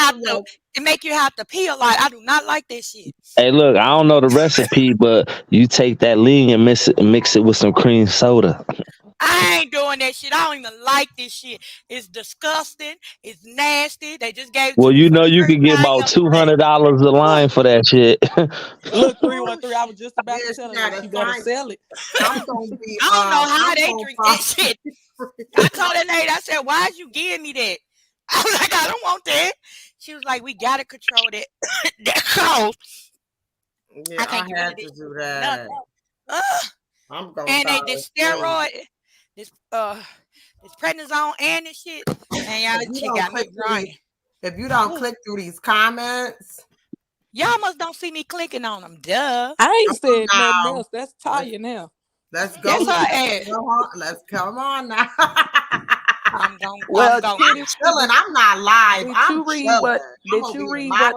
have to pee a lot. I do not like that shit. Hey, look, I don't know the recipe, but you take that lean and mix it with some cream soda. I ain't doing that shit. I don't even like this shit. It's disgusting. It's nasty. They just gave. Well, you know you can get about $200 a line for that shit. Look, 313. I was just about to tell her you better sell it. I'm gonna be. I don't know how they drink that shit. I told that lady, I said, "Why'd you give me that?" I was like, "I don't want that." She was like, "We gotta control that that cost." Yeah, I can't have to do that. I'm going. And they this steroid, this prednisone and this shit. And y'all shit got me drunk. If you don't click through these comments, y'all must don't see me clicking on them. Duh. I ain't said nothing else. That's Taya now. Let's go. That's her ass. Let's come on now. I'm going. Well, I'm chilling. I'm not live. Did you read what?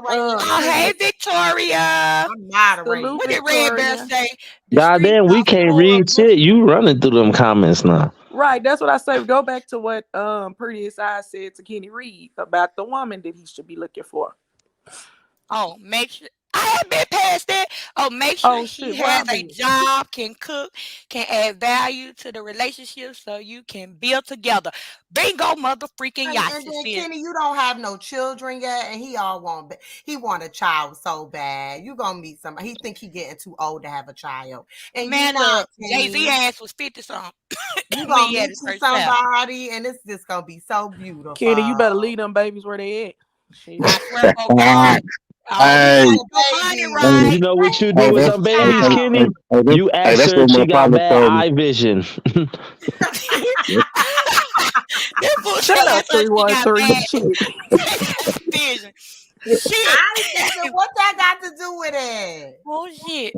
Oh, hey, Victoria. I'm moderating. What did Red Bear say? Goddamn, we can't read shit. You running through them comments now. Right, that's what I say. Go back to what Prettiest Eyes said to Kenny Reed about the woman that he should be looking for. Oh, make sure I have been past that. Oh, make sure she has a job, can cook, can add value to the relationship, so you can build together. Bingo, mother freaking yacht. And then Kenny, you don't have no children yet, and he want a child so bad. You gonna meet somebody. He think he getting too old to have a child. And man, Jay-Z ass was 50 something. You gonna meet somebody, and it's just gonna be so beautiful. Kenny, you better leave them babies where they at. I swear, oh God. Hey, you know what you do with some babies, Kenny? You ask her if she got bad eye vision. Shut up, 313. Vision. Shit. What that got to do with it? Oh shit.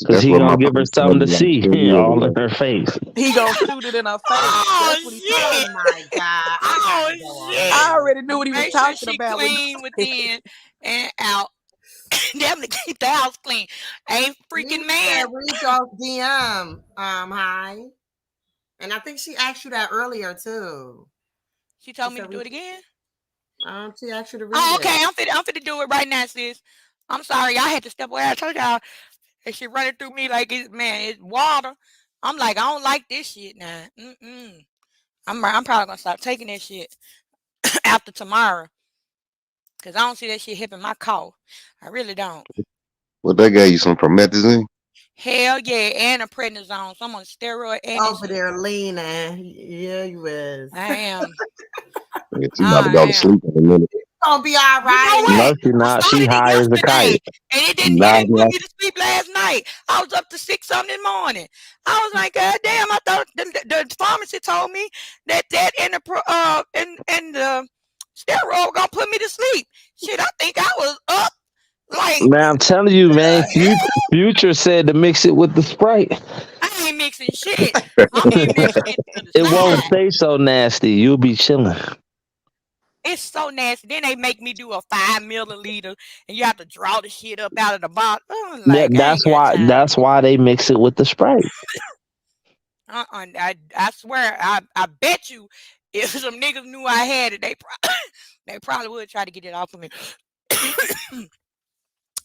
Because he gonna give her something to see all in her face. He gonna shoot it in her face. Oh, that's what oh my God. Oh shit. I already knew what he was talking about. Clean within and out. Definitely keep the house clean. Ain't freaking man. Read your DM, hi. And I think she asked you that earlier too. She told me to do it again. She asked you to read it. Okay, I'm fit to do it right now, sis. I'm sorry, I had to step away. I told y'all that shit running through me like it's water. I'm like, I don't like this shit now. I'm probably gonna stop taking that shit after tomorrow. Cause I don't see that shit helping my cough. I really don't. Well, they gave you some promethazine? Hell yeah, and a prednisone. So I'm on steroid and over there leaning. Yeah, you is. I am. You about to go to sleep in a minute. gonna be all You know right. what? No, she I not. She started it high as a yesterday, kite. and it Nah, didn't put nah. me to sleep last night. I was up to 6 something in the morning. I was like, God damn! I thought the pharmacy told me that in the steroid gonna put me to sleep. Shit, I think I was up like Man, I'm telling you, man. Future said to mix it with the Sprite. I ain't mixing shit. I'm even mixing it to the It won't side. stay so nasty. You'll be chilling. It's so nasty. Then they make me do a 5 milliliter, and you have to draw the shit up out of the bottle. I'm Yeah, like, I ain't got time. that's why they mix it with the Sprite. I swear, I bet you, if some niggas knew I had it, they probably would try to get it off of me.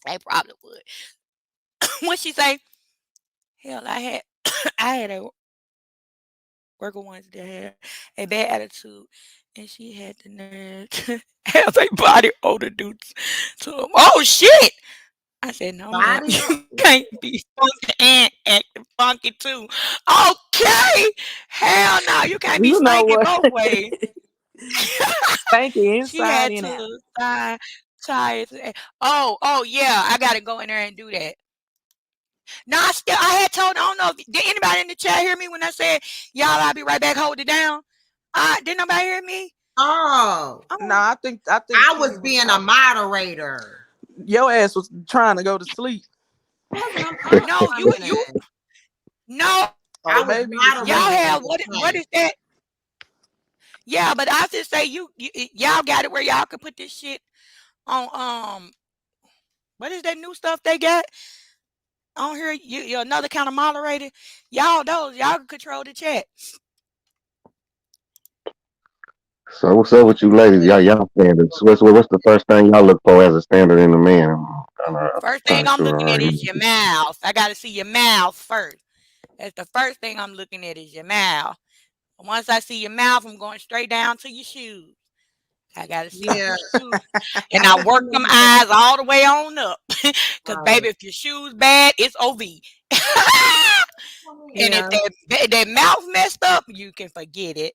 They probably would. What she say? Hell, I had a worker once that had a bad attitude, and she had the nerve to have a body odor due to him. Oh shit! I said, no, man, Body you can't be funky and acting funky too. Okay, hell no, you can't be You know stinky what? both ways. Stanky She inside had and out. to try it. Oh yeah, I gotta go in there and do that. No, I had told. I don't know. Did anybody in the chat hear me when I said, "Y'all, I'll be right back. Hold it down." Did nobody hear me? Oh, No, I think I Kitty was being a moderator. your ass was trying to go to sleep. No, you. No, I was maybe moderating. y'all have the what is that? Yeah, but I just say y'all got it where y'all can put this shit on what is that new stuff they got on here? You're another kind of moderator. Y'all can control the chat. So what's up with you ladies? Y'all standards. What's the first thing y'all look for as a standard in a man? First thing I'm looking at is you. your mouth. I gotta see your mouth first. That's the first thing I'm looking at is your mouth. Once I see your mouth, I'm going straight down to your shoes. I gotta see your shoes, and I work them eyes all the way on up. Cause baby, if your shoes bad, it's OV. And if that mouth messed up, you can forget it.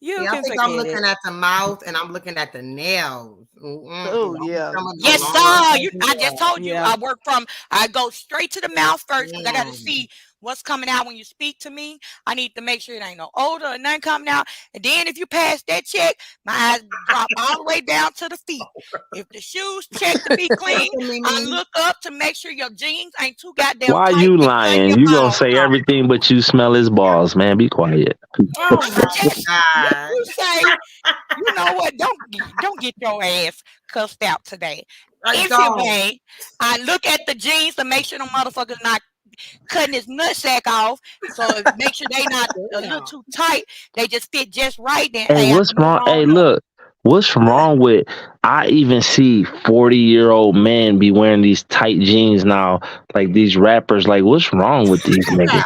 I think I'm looking at the mouth and I'm looking at the nails. Oh yeah. Yes, sir. I just told you I go straight to the mouth first because I got to see what's coming out when you speak to me. I need to make sure it ain't no odor or nothing coming out. And then if you pass that check, my eyes drop all the way down to the feet. If the shoes check to be clean, I look up to make sure your jeans ain't too goddamn Why tight. you lying? You gonna say everything but you smell his balls, man. Be quiet. Oh my God. You say, you know what? Don't get your ass cussed out today. Anyway, I look at the jeans to make sure the motherfuckers not cutting his nutsack off. So make sure they not a little too tight. They just fit just right. Then Hey, what's wrong? Hey, look. What's wrong with? I even see 40-year-old men be wearing these tight jeans now, like these rappers. Like, what's wrong with these niggas?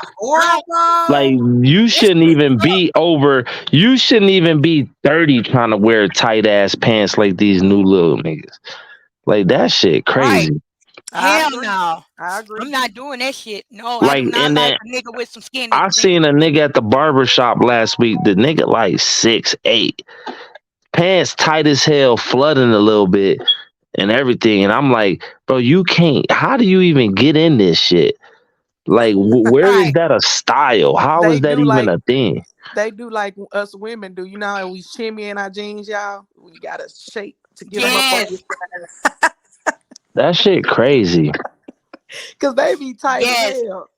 Like, you shouldn't even be over. You shouldn't even be 30 trying to wear tight ass pants like these new little niggas. Like that shit crazy. Right. Hell no. I agree. I'm not doing that shit. No, like, I do not like a nigga with some skin. I seen a nigga at the barber shop last week. The nigga like 6'8". Pants tight as hell, flooding a little bit and everything. And I'm like, bro, you can't. How do you even get in this shit? Like, where is that a style? How is that even a thing? They do like us women do. You know how we shimmy in our jeans, y'all? We got to shake to get them up on your that shit crazy. Because they be tight as hell.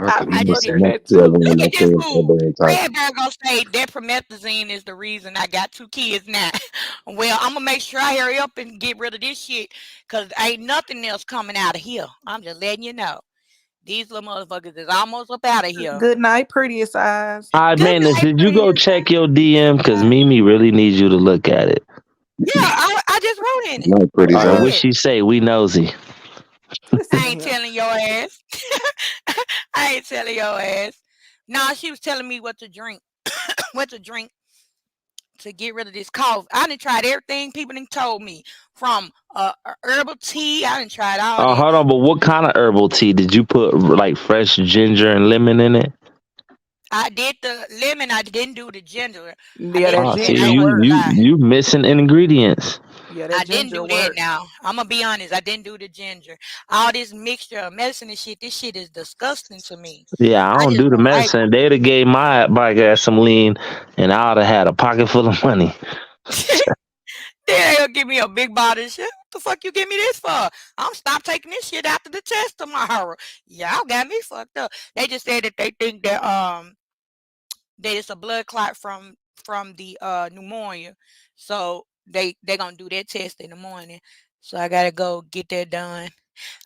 I just did that too. Look at this fool. Red Bear gonna say that promethazine is the reason I got 2 kids now. Well, I'm gonna make sure I hurry up and get rid of this shit because ain't nothing else coming out of here. I'm just letting you know. These little motherfuckers is almost up out of here. Good night, prettiest eyes. Man, did you go check your DM? Because Mimi really needs you to look at it. Yeah, I just wrote in it. No, pretty what she say? We nosy. I ain't telling your ass. I ain't telling your ass. Nah, she was telling me what to drink. What to drink to get rid of this cough. I done tried everything people done told me. From herbal tea, I done tried all that. Hold on, but what kind of herbal tea? Did you put like fresh ginger and lemon in it? I did the lemon. I didn't do the ginger. I Yeah, didn't that Oh, do that. see, I ginger ain't you gonna work. you lie. you missing ingredients. Yeah, I that didn't ginger do that work. now. I'm gonna be honest. I didn't do the ginger. All this mixture of medicine and shit, this shit is disgusting to me. Yeah, I I don't just do the don't like medicine. They'd have gave my bike ass some lean, and I would have had a pocket full of money. it. Then they'll give me a big bottle of shit. What the fuck you give me this for? I'm stop taking this shit after the test tomorrow. Y'all got me fucked up. They just said that they think that it's a blood clot from the pneumonia. So they gonna do that test in the morning. So I gotta go get that done.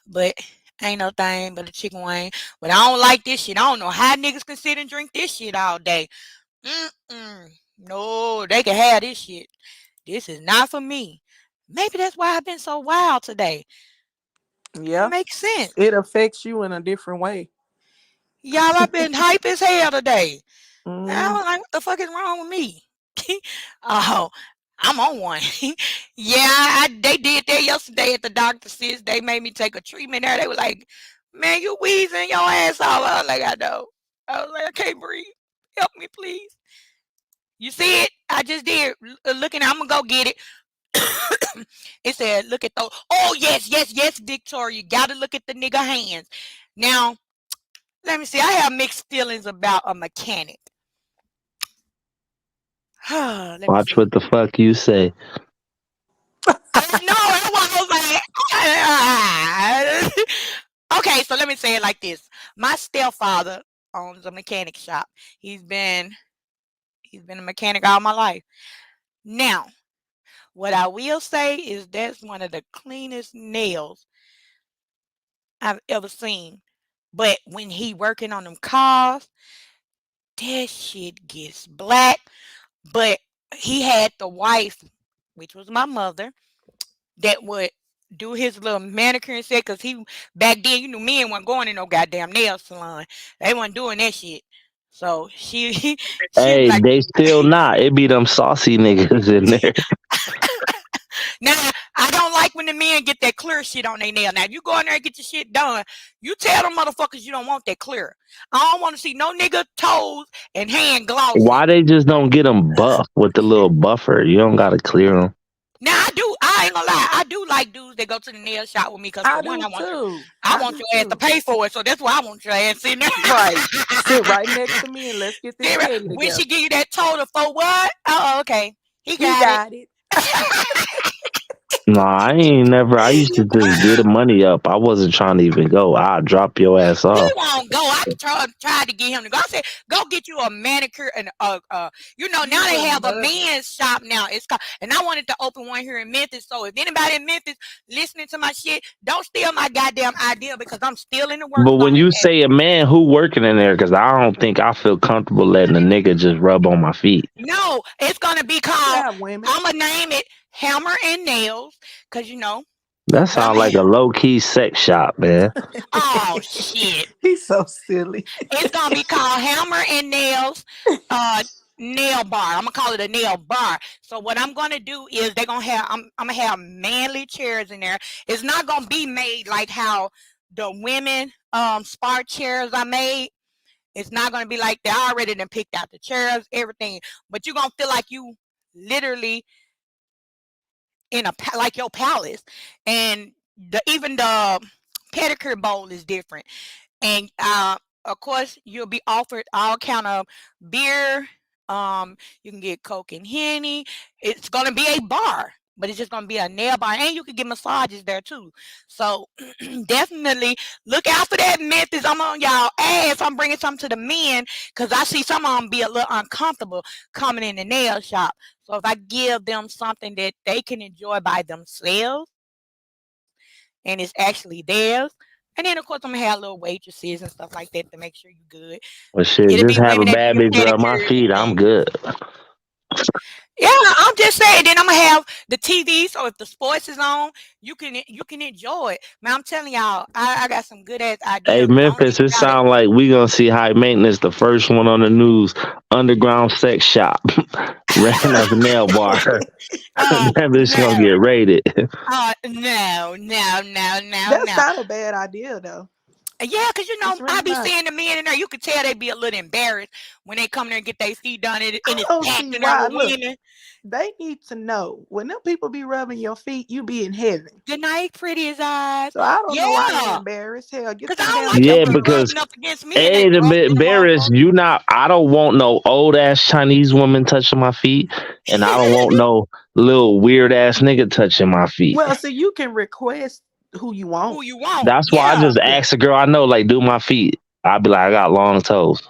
But ain't no thing but a chicken wing. But I don't like this shit. I don't know how niggas can sit and drink this shit all day. Mm-mm. No, they can have this shit. This is not for me. Maybe that's why I've been so wild today. It Yeah, makes sense. it affects you in a different way. Y'all, I've been hype as hell today. I Mm. was like, what the fuck is wrong with me? Oh, I'm on one. Yeah, they did that yesterday at the doctor, sis. They made me take a treatment there. They were like, man, you wheezing your ass off. I was like, I know. I was like, I can't breathe. Help me, please. You see it? I just did. Looking, I'm gonna go get it. It said, look at those. Oh, yes, yes, yes, Victoria. You gotta look at the nigga hands. Now, let me see. I have mixed feelings about a mechanic. Let me Watch see. what the fuck you say. I know. That's why I was like, okay, so let me say it like this. My stepfather owns a mechanic shop. He's been a mechanic all my life. Now, what I will say is that's one of the cleanest nails I've ever seen. But when he working on them cars, that shit gets black. But he had the wife, which was my mother, that would do his little manicure and shit. Cause he back then, you know, men weren't going to no goddamn nail salon. They weren't doing that shit. So she she'd be Hey, like, they still not. It be them saucy niggas in there. now I don't like when the men get that clear shit on their nail. Now if you go in there and get your shit done, you tell them motherfuckers you don't want that clear. I don't want to see no nigga toes and hand glossy. Why they just don't get them buff with the little buffer? You don't gotta clear them. Now I ain't gonna lie, I do like dudes that go to the nail shop with me because for I one, do too. I I want do your ass to too. pay for it, so that's why I want your ass in there. Right. Sit right next to me and let's get this Then petty when she together. give you that total for what? Oh, okay, he He got got it. it. Nah, I ain't never. I used to just get the money up. I wasn't trying to even go. I'll drop your ass He off. won't go. I tried to get him to go. I said, go get you a manicure and you know, now You they wouldn't have a budge. men's shop now. It's called, and I wanted to open one here in Memphis. So if anybody in Memphis listening to my shit, don't steal my goddamn idea because I'm still in the works But when on it. you say a man, who working in there? Because I don't think I feel comfortable letting a nigga just rub on my feet. No, it's gonna be You called. have women. I'm gonna name it Hammer and Nails, cause you know. That But I'm sounds like a low key sex shop, man. oh shit. He's so silly. It's gonna be called Hammer and Nails nail bar. I'm gonna call it a nail bar. So what I'm gonna do is they're gonna have I'm gonna have manly chairs in there. It's not gonna be made like how the women spa chairs are made. It's not gonna be like they already done picked out the chairs, everything. But you're gonna feel like you literally in like your palace. And even the pedicure bowl is different. And of course you'll be offered all kind of beer. You can get Coke and Henny. It's gonna be a bar, but it's just gonna be a nail bar, and you can get massages there too. So definitely look out for that, Memphis. I'm on y'all ass. I'm bringing something to the men because I see some of them be a little uncomfortable coming in the nail shop. So if I give them something that they can enjoy by themselves and it's actually theirs. And then of course I'm gonna have little waitresses and stuff like that to make sure you're good. But shit, It'll just be have a women that do bad your bitch rub my pedicures and feet. I'm things. good. Yeah, I'm just saying. Then I'm gonna have the TV, so if the sports is on, you can enjoy it. Man, I'm telling y'all, I got some good ass Hey, ideas. Don't Memphis, even it doubt it. sound like we gonna see high maintenance, the first one on the news, underground sex shop, ran as a nail bar. Uh, That bitch gonna no, get raided. no, no, no, no, That's no. not a bad idea though. Yeah, because It's I really be not. seeing the men in there. You could tell they be a little embarrassed when they come there and get their feet done, and I it's don't packed see in there why. with Look, women. they need to know when them people be rubbing your feet, you be in heaven. Good night, pretty as eyes. So I don't know why you Yeah, embarrassed. Hell, get because I them don't damn like your Yeah, feet feet rubbed. because rubbing up against me and they hey, the rough bit in the embarrassed. motherfucker. I don't want no old ass Chinese woman touching my feet, and I don't want no little weird ass nigga touching my feet. Well, see, you can request who you want. Who you want? That's why I Yeah, just Yeah. ask a girl I know, like, do my feet. I'll be like, I got long toes.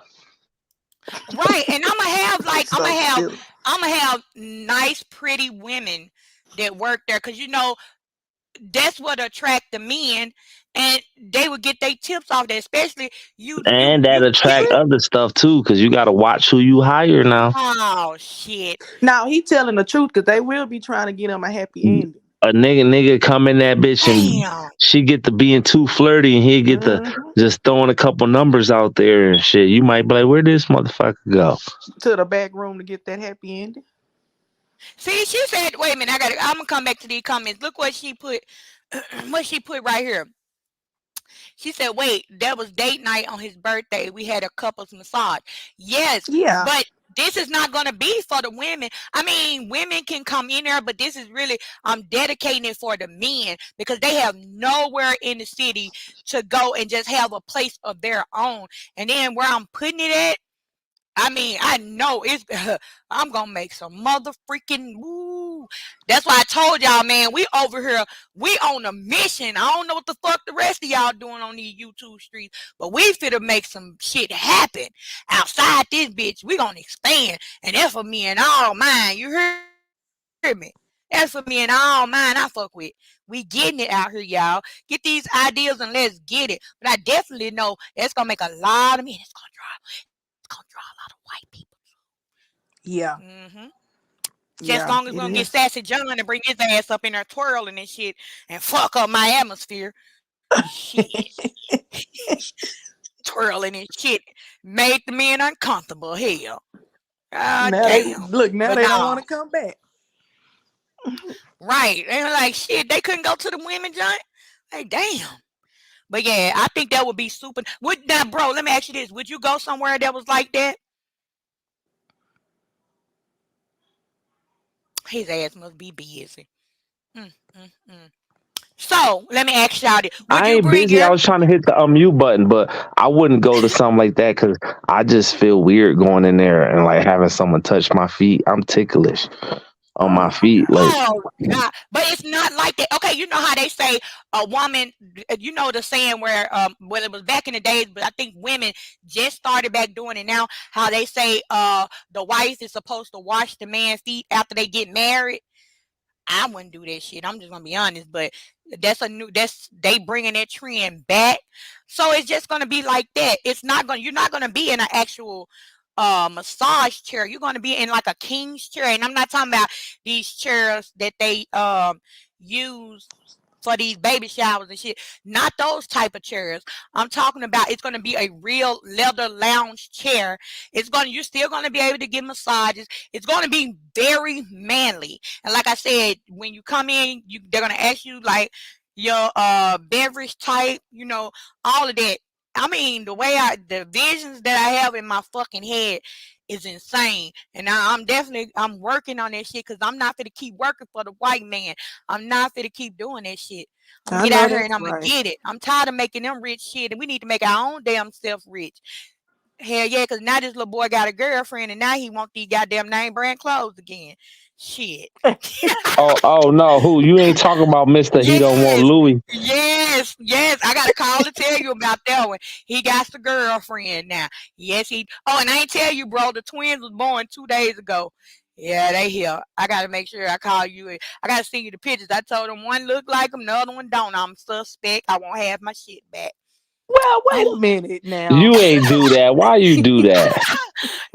right. And It's so silly. I'm gonna have nice, pretty women that work there because that's what attract the men, and they would get their tips off that. Especially And that you. attract other stuff too, because you gotta watch who you hire now. Oh shit! Now he telling the truth because they will be trying to get him a happy ending. A nigga come in that bitch and Damn. she get to being too flirty and he get to Mhm. just throwing a couple numbers out there and shit. You might be like, where this motherfucker go? To the back room to get that happy ending. See, she said, "Wait a minute, I'm gonna come back to these comments. Look what she put. What she put right here. She said, "Wait, that was date night on his birthday. We had a couples massage. Yes, Yeah. but this is not going to be for the women. I mean, women can come in there, but this is really, I'm dedicating it for the men because they have nowhere in the city to go and just have a place of their own. And then where I'm putting it at, I mean, I know it's, I'm going to make some mother freaking woo. That's why I told y'all, man, we over here, we on a mission. I don't know what the fuck the rest of y'all doing on these YouTube streets, but we finna make some shit happen outside this bitch. We gonna expand, and that's for me and all mine. You hear me? That's for me and all mine. I fuck with. We getting it out here, y'all. Get these ideas and let's get it. But I definitely know it's gonna make a lot of men. It's gonna draw a lot of white people. Yeah. Just as long as we're gonna get Sassy John and bring his ass up in there twirling and shit and fuck up my atmosphere. Shit. Twirling and shit made the men uncomfortable. Hell. Now damn. they But don't no. want to come back. Right. They were like, shit, they couldn't go to the women joint. Like, damn. But yeah, I think that would be super. Now, bro, let me ask you this. Would you go somewhere that was like that? His ass must be busy. So let me ask y'all this. Would I you ain't bring busy. I your was trying to hit the unmute button, but I wouldn't go to something like that because I just feel weird going in there and like having someone touch my feet. I'm ticklish on my feet. Like, oh God. But it's not like that. Okay, you know how they say a woman, you know the saying where well it was back in the days, but I think women just started back doing it now, how they say the wife is supposed to wash the man's feet after they get married. I wouldn't do that shit. I'm just gonna be honest, but they bringing that trend back. So it's just gonna be like that. You're not gonna be in an actual massage chair. You're gonna be in like a king's chair. And I'm not talking about these chairs that they use for these baby showers and shit. Not those type of chairs. I'm talking about it's gonna be a real leather lounge chair. You're still gonna be able to get massages. It's gonna be very manly. And like I said, when you come in, they're gonna ask you like your beverage type, all of that. I mean, the visions that I have in my fucking head is insane. And I'm working on that shit because I'm not gonna keep working for the white man. I'm not gonna keep doing that shit. I'm gonna get out here and I'm gonna get it. I'm tired of making them rich shit, and we need to make our own damn self rich. Hell yeah, because now this little boy got a girlfriend, and now he want these goddamn name brand clothes again. Shit. oh no, who you ain't talking about, Mister? He don't want Louis. Yes. I got a call to tell you about that one. He got the girlfriend now. Yes, he. Oh, and I ain't tell you, bro. The twins was born 2 days ago. Yeah, they here. I gotta make sure I call you. I gotta send you the pictures. I told them one look like them, the other one don't. I'm suspect. I won't have my shit back. Well, wait a minute now. You ain't do that. Why you do that?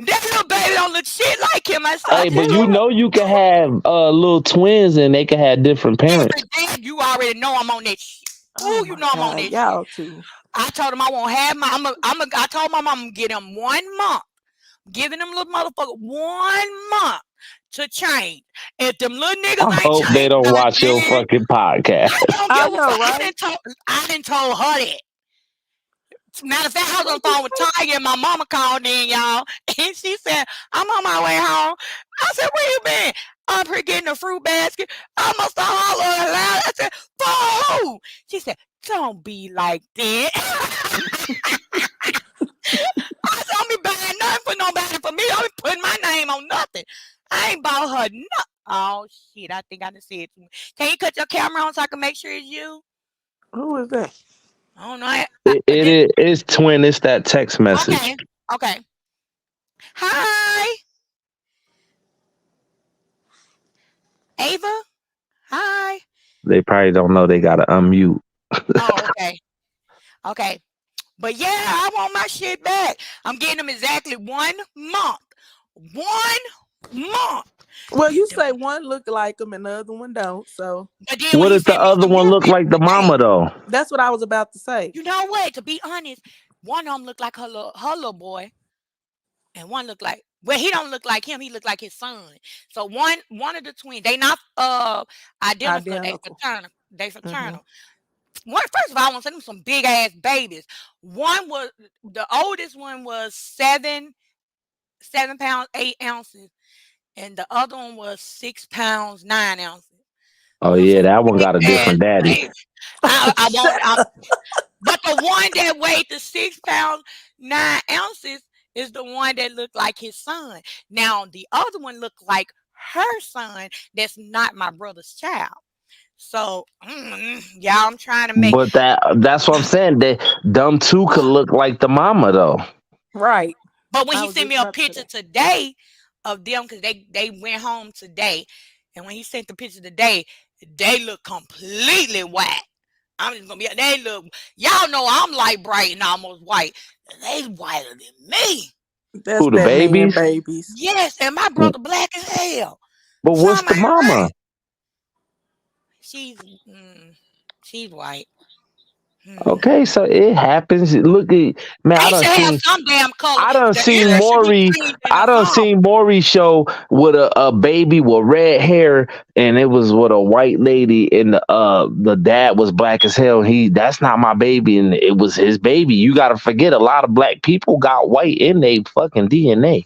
That little baby don't look shit like him. Hey, but you know you can have little twins and they can have different parents. You already know I'm on that shit. Oh, you know I'm on that y'all shit. Too. I told him I won't have I told my mom I'm gonna get him 1 month. Giving them little motherfucker 1 month to change. If them little niggas I hope they don't watch your fucking podcast. I know, right? I didn't told her that. Matter of fact, I was on What the you phone with Tanya and my mama called in, y'all. And she said, I'm on my way home. I said, where you been? Up here getting a fruit basket. I must have hollered loud. I said, for who? She said, don't be like that. I said, don't be buying nothing for nobody for me. Don't be putting my name on nothing. I ain't bought her nothing. Oh, shit. I think I done said too much. Can you cut your camera on so I can make sure it's you? Who is that? I don't know. It's twin. It's that text message. Okay. Okay. Hi. Ava? Hi. They probably don't know they gotta unmute. Oh, okay. Okay. But yeah, I want my shit back. I'm getting them exactly 1 month. 1 month. Well, you say one look like him and the other one don't. So But then What when he if the sent me other some one more look like the pictures today, mama though? that's what I was about to say. you know what? To be honest, one of them looked like her little boy, and one looked like, well, he don't look like him. He looked like his son. So one of the twins, they not identical. Identical. They fraternal. First of all, I want to send them some big ass babies. One was the oldest one was 7 pounds 8 ounces, and the other one was 6 pounds 9 ounces. Oh Them yeah, some that one big got a different ass daddy. babies. But the one that weighed the 6 pounds 9 ounces is the one that looked like his son. Now the other one looked like her son. That's not my brother's child. So yeah, I'm trying to make. But that's what I'm saying. Them two could look like the mama though. Right. But when I he was sent just me a about to say picture that. today of them, because they went home today, and when he sent the picture today, they look completely white. I'm just gonna be. They look. Y'all know I'm light bright and almost white. They whiter than me. That's Who, the that man babies? babies. Yes, and my brother black as hell. But what's Something the ain't mama? right. She's white. Okay, so it happens. Look at man, They should have some damn color. I done The seen hair should be Maury. changed in I the done song. seen Maury show with a baby with red hair, and it was with a white lady, and the dad was black as hell. That's not my baby, and it was his baby. You got to forget, a lot of black people got white in their fucking DNA.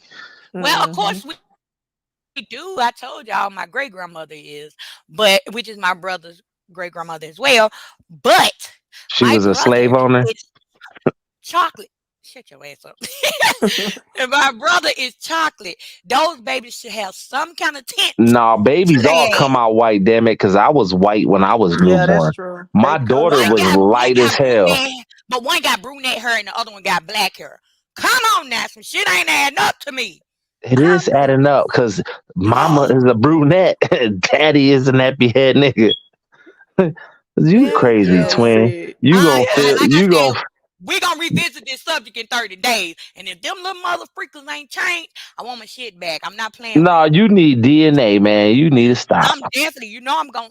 Well, of course we do. I told y'all my great grandmother is, which is my brother's great grandmother as well. But She my was a slave brother owner. is chocolate. Shut your ass up. And my brother is chocolate. Those babies should have some kind of tint. Nah, babies to all their come ass. out white, damn it, because I was white when I was Yeah, that's newborn. true. My They daughter color was out. One light as got hell. brunette, but one got brunette hair and the other one got black hair. Come on now, some shit ain't adding up to me. It is adding up because mama is a brunette, daddy is a nappy head nigga. You Yeah, crazy, yeah. twin. Said. You gonna Like feel I you said, gonna we gonna revisit this subject in 30 days. And if them little mother freakers ain't changed, I want my shit back. I'm not playing Nah, with you need DNA, man. You need to stop. I'm definitely, I'm gonna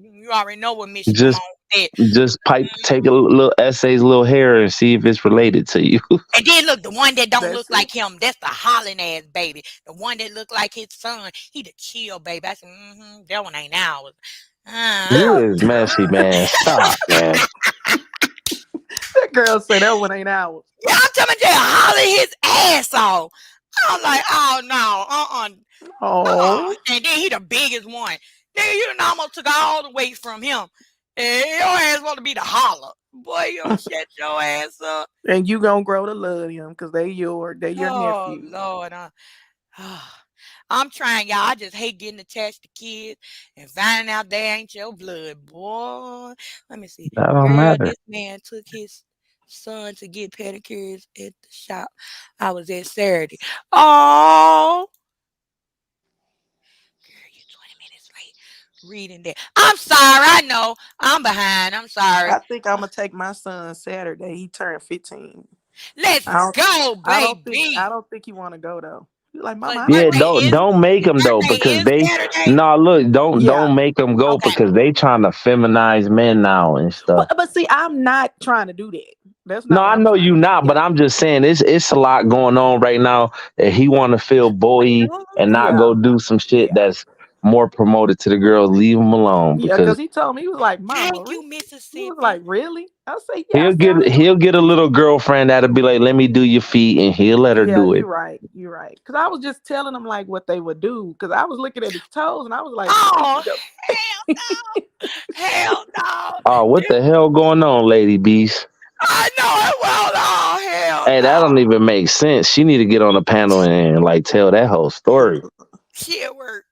you already know what mission I'm Just on. just take a little essay's little hair and see if it's related to you. And then look, the one that don't That's look it. like him, that's the hollering ass baby. The one that look like his son, he the chill baby. I said, that one ain't ours. You is messy, man. Stop, man. That girl said that one ain't ours. Yeah, I'm telling you, holler his ass off. I'm like, oh no, Oh. And then he the biggest one. Nigga, you done almost took all the weight from him. And your ass want to be the holler. Boy, you don't shut your ass up. And you gonna grow to love them because they your Oh, nephew. Lord. I'm trying, y'all. I just hate getting attached to kids and finding out they ain't your blood, boy. Let me see. That don't Girl, matter. this man took his son to get pedicures at the shop. I was there Saturday. Oh, girl, you 20 minutes late reading that. I'm sorry. I know. I'm behind. I'm sorry. I think I'm gonna take my son Saturday. He turned 15. Let's I don't- go, I don't baby. think he want to go though. He's like, But Mama, I Yeah, birthday don't make them though, birthday because is they Saturday. look, don't Yeah. make them go Okay. because they trying to feminize men now and stuff. But see, I'm not trying to do that. That's not No, what I I'm know trying you to do. not, but I'm just saying it's a lot going on right now that he want to feel boy and not Yeah. go do some shit Yeah. that's more promoted to the girls. Leave him alone Yeah, because because he told me, he was like, Mama, Thank you, really? He Mississippi. was like, really? I say, yeah, He'll get a little girlfriend that'll be like, let me do your feet, and he'll let her do it. You're right. You're right. Because I was just telling him like what they would do. Because I was looking at his toes and I was like, oh, hell no. Hell no. Oh, what the hell going on, Lady Beast? I know it well. Oh, hell Hey, that don't even make sense. She need to get on the panel and like tell that whole story. She at work.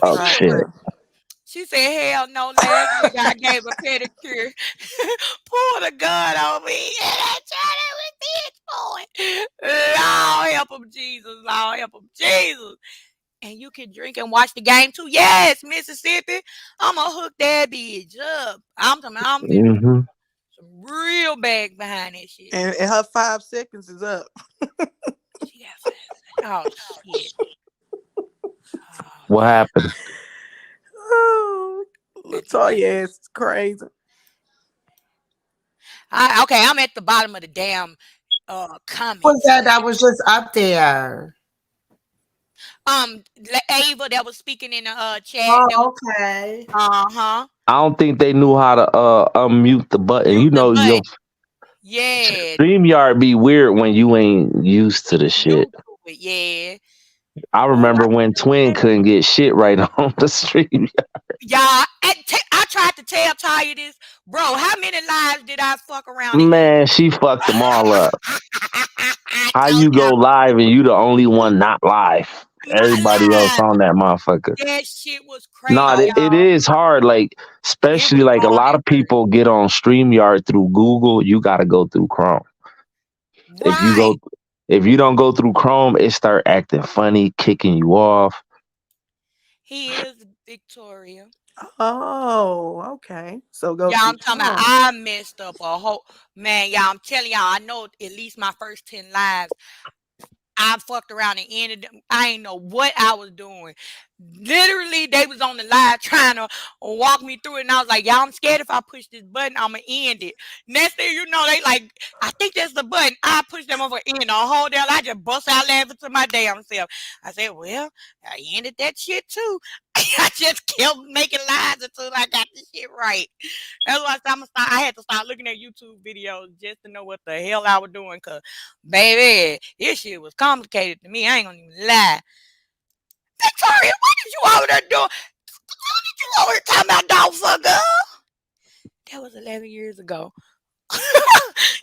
Oh, shit. She said, hell no, last week I gave a pedicure. Pulled a gun on me. And I tried it with bitch boy. Lord help him, Jesus. Lord help him, Jesus. And you can drink and watch the game too. Yes, Mississippi. I'm going to hook that bitch up. I'm some real bag behind that shit. And her 5 seconds is up. She got 5 seconds. Oh, shit. What happened? Oh, Latoya is crazy. Okay, I'm at the bottom of the damn comments. What was that was just up there? Ava that was speaking in the chat. Oh, okay. Uh-huh. I don't think they knew how to unmute the button. Mute you know, the your yeah. StreamYard be weird when you ain't used to the shit. Yeah. I remember when Twin couldn't get shit right on the StreamYard. Y'all, I tried to tell Taya this. Bro, how many lives did I fuck around? Man, she fucked them all up. How you go live and you the only one not live? Everybody else on that motherfucker. That shit was crazy. No, it is hard. Like, especially like a lot of people get on StreamYard through Google. You got to go through Chrome. Right. If you don't go through Chrome, it start acting funny, kicking you off. He is Victoria. Oh, okay. So go. Y'all, I'm talking about I messed up a whole man. Y'all, I'm telling y'all, I know at least my first 10 lives. I fucked around and ended them. I ain't know what I was doing. Literally, they was on the live trying to walk me through it, and I was like, y'all, I'm scared if I push this button, I'm going to end it. Next thing you know, they like, I think that's the button. I pushed them over end the whole damn. I just bust out laughing to my damn self. I said, well, I ended that shit too. I just kept making lies until I got this shit right. That's why I had to start looking at YouTube videos just to know what the hell I was doing. Cause baby, this shit was complicated to me. I ain't gonna even lie. Victoria, what did you over there doing? What did you over there talking about dog fuck girl? That was 11 years ago.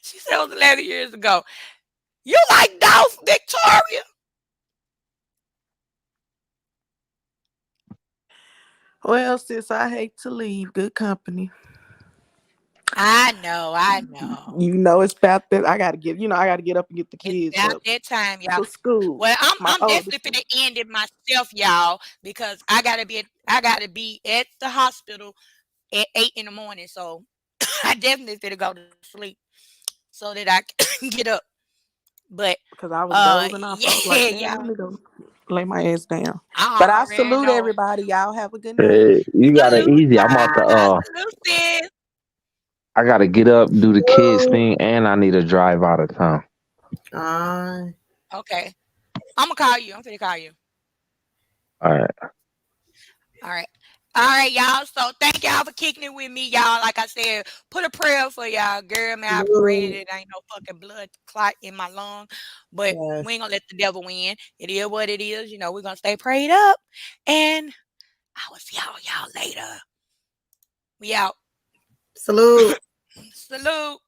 She said it was 11 years ago. You like Dolph, Victoria? Well, sis, I hate to leave good company. I know. You know it's about that. I gotta get up and get the kids It's about up that time, y'all. to school. Well, I'm definitely finna end it myself, y'all, because I gotta be at the hospital at 8 in the morning. So I definitely finna go to sleep so that I can get up. But because I was dozing off. I was like, yeah. Let me go lay my ass down. But I salute everybody. Y'all have a good night. Hey, you got it easy. I'm about to I gotta get up, do the kids thing, and I need to drive out of town. Okay. I'm gonna call you. I'm finna call you. All right, y'all. So thank y'all for kicking it with me, y'all. Like I said, put a prayer for y'all, girl. Man, I pray that ain't no fucking blood clot in my lung. But we ain't gonna let the devil win. It is what it is. You know, we're gonna stay prayed up. And I will see y'all later. We out. Salute. Salute.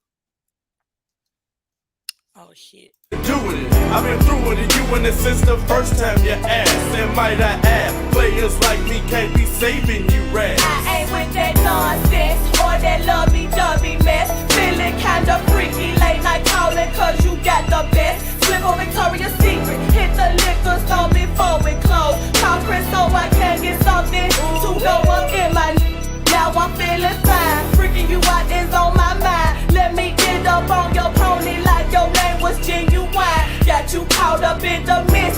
Oh shit. Doing it. I've been through it, and you in it since the first time you asked. And might I add, players like me can't be saving you rats. I ain't with that nonsense or that lovey-dovey mess. Feeling kinda freaky, late night calling cause you got the best. Slip on Victoria's Secret, hit the liquor store before we close. Call Chris so I can get something to go up in my. Now I'm feeling fine, freaking you out is on my mind. Let me get up on your pony like your name was Genuine. Got you caught up in the mist.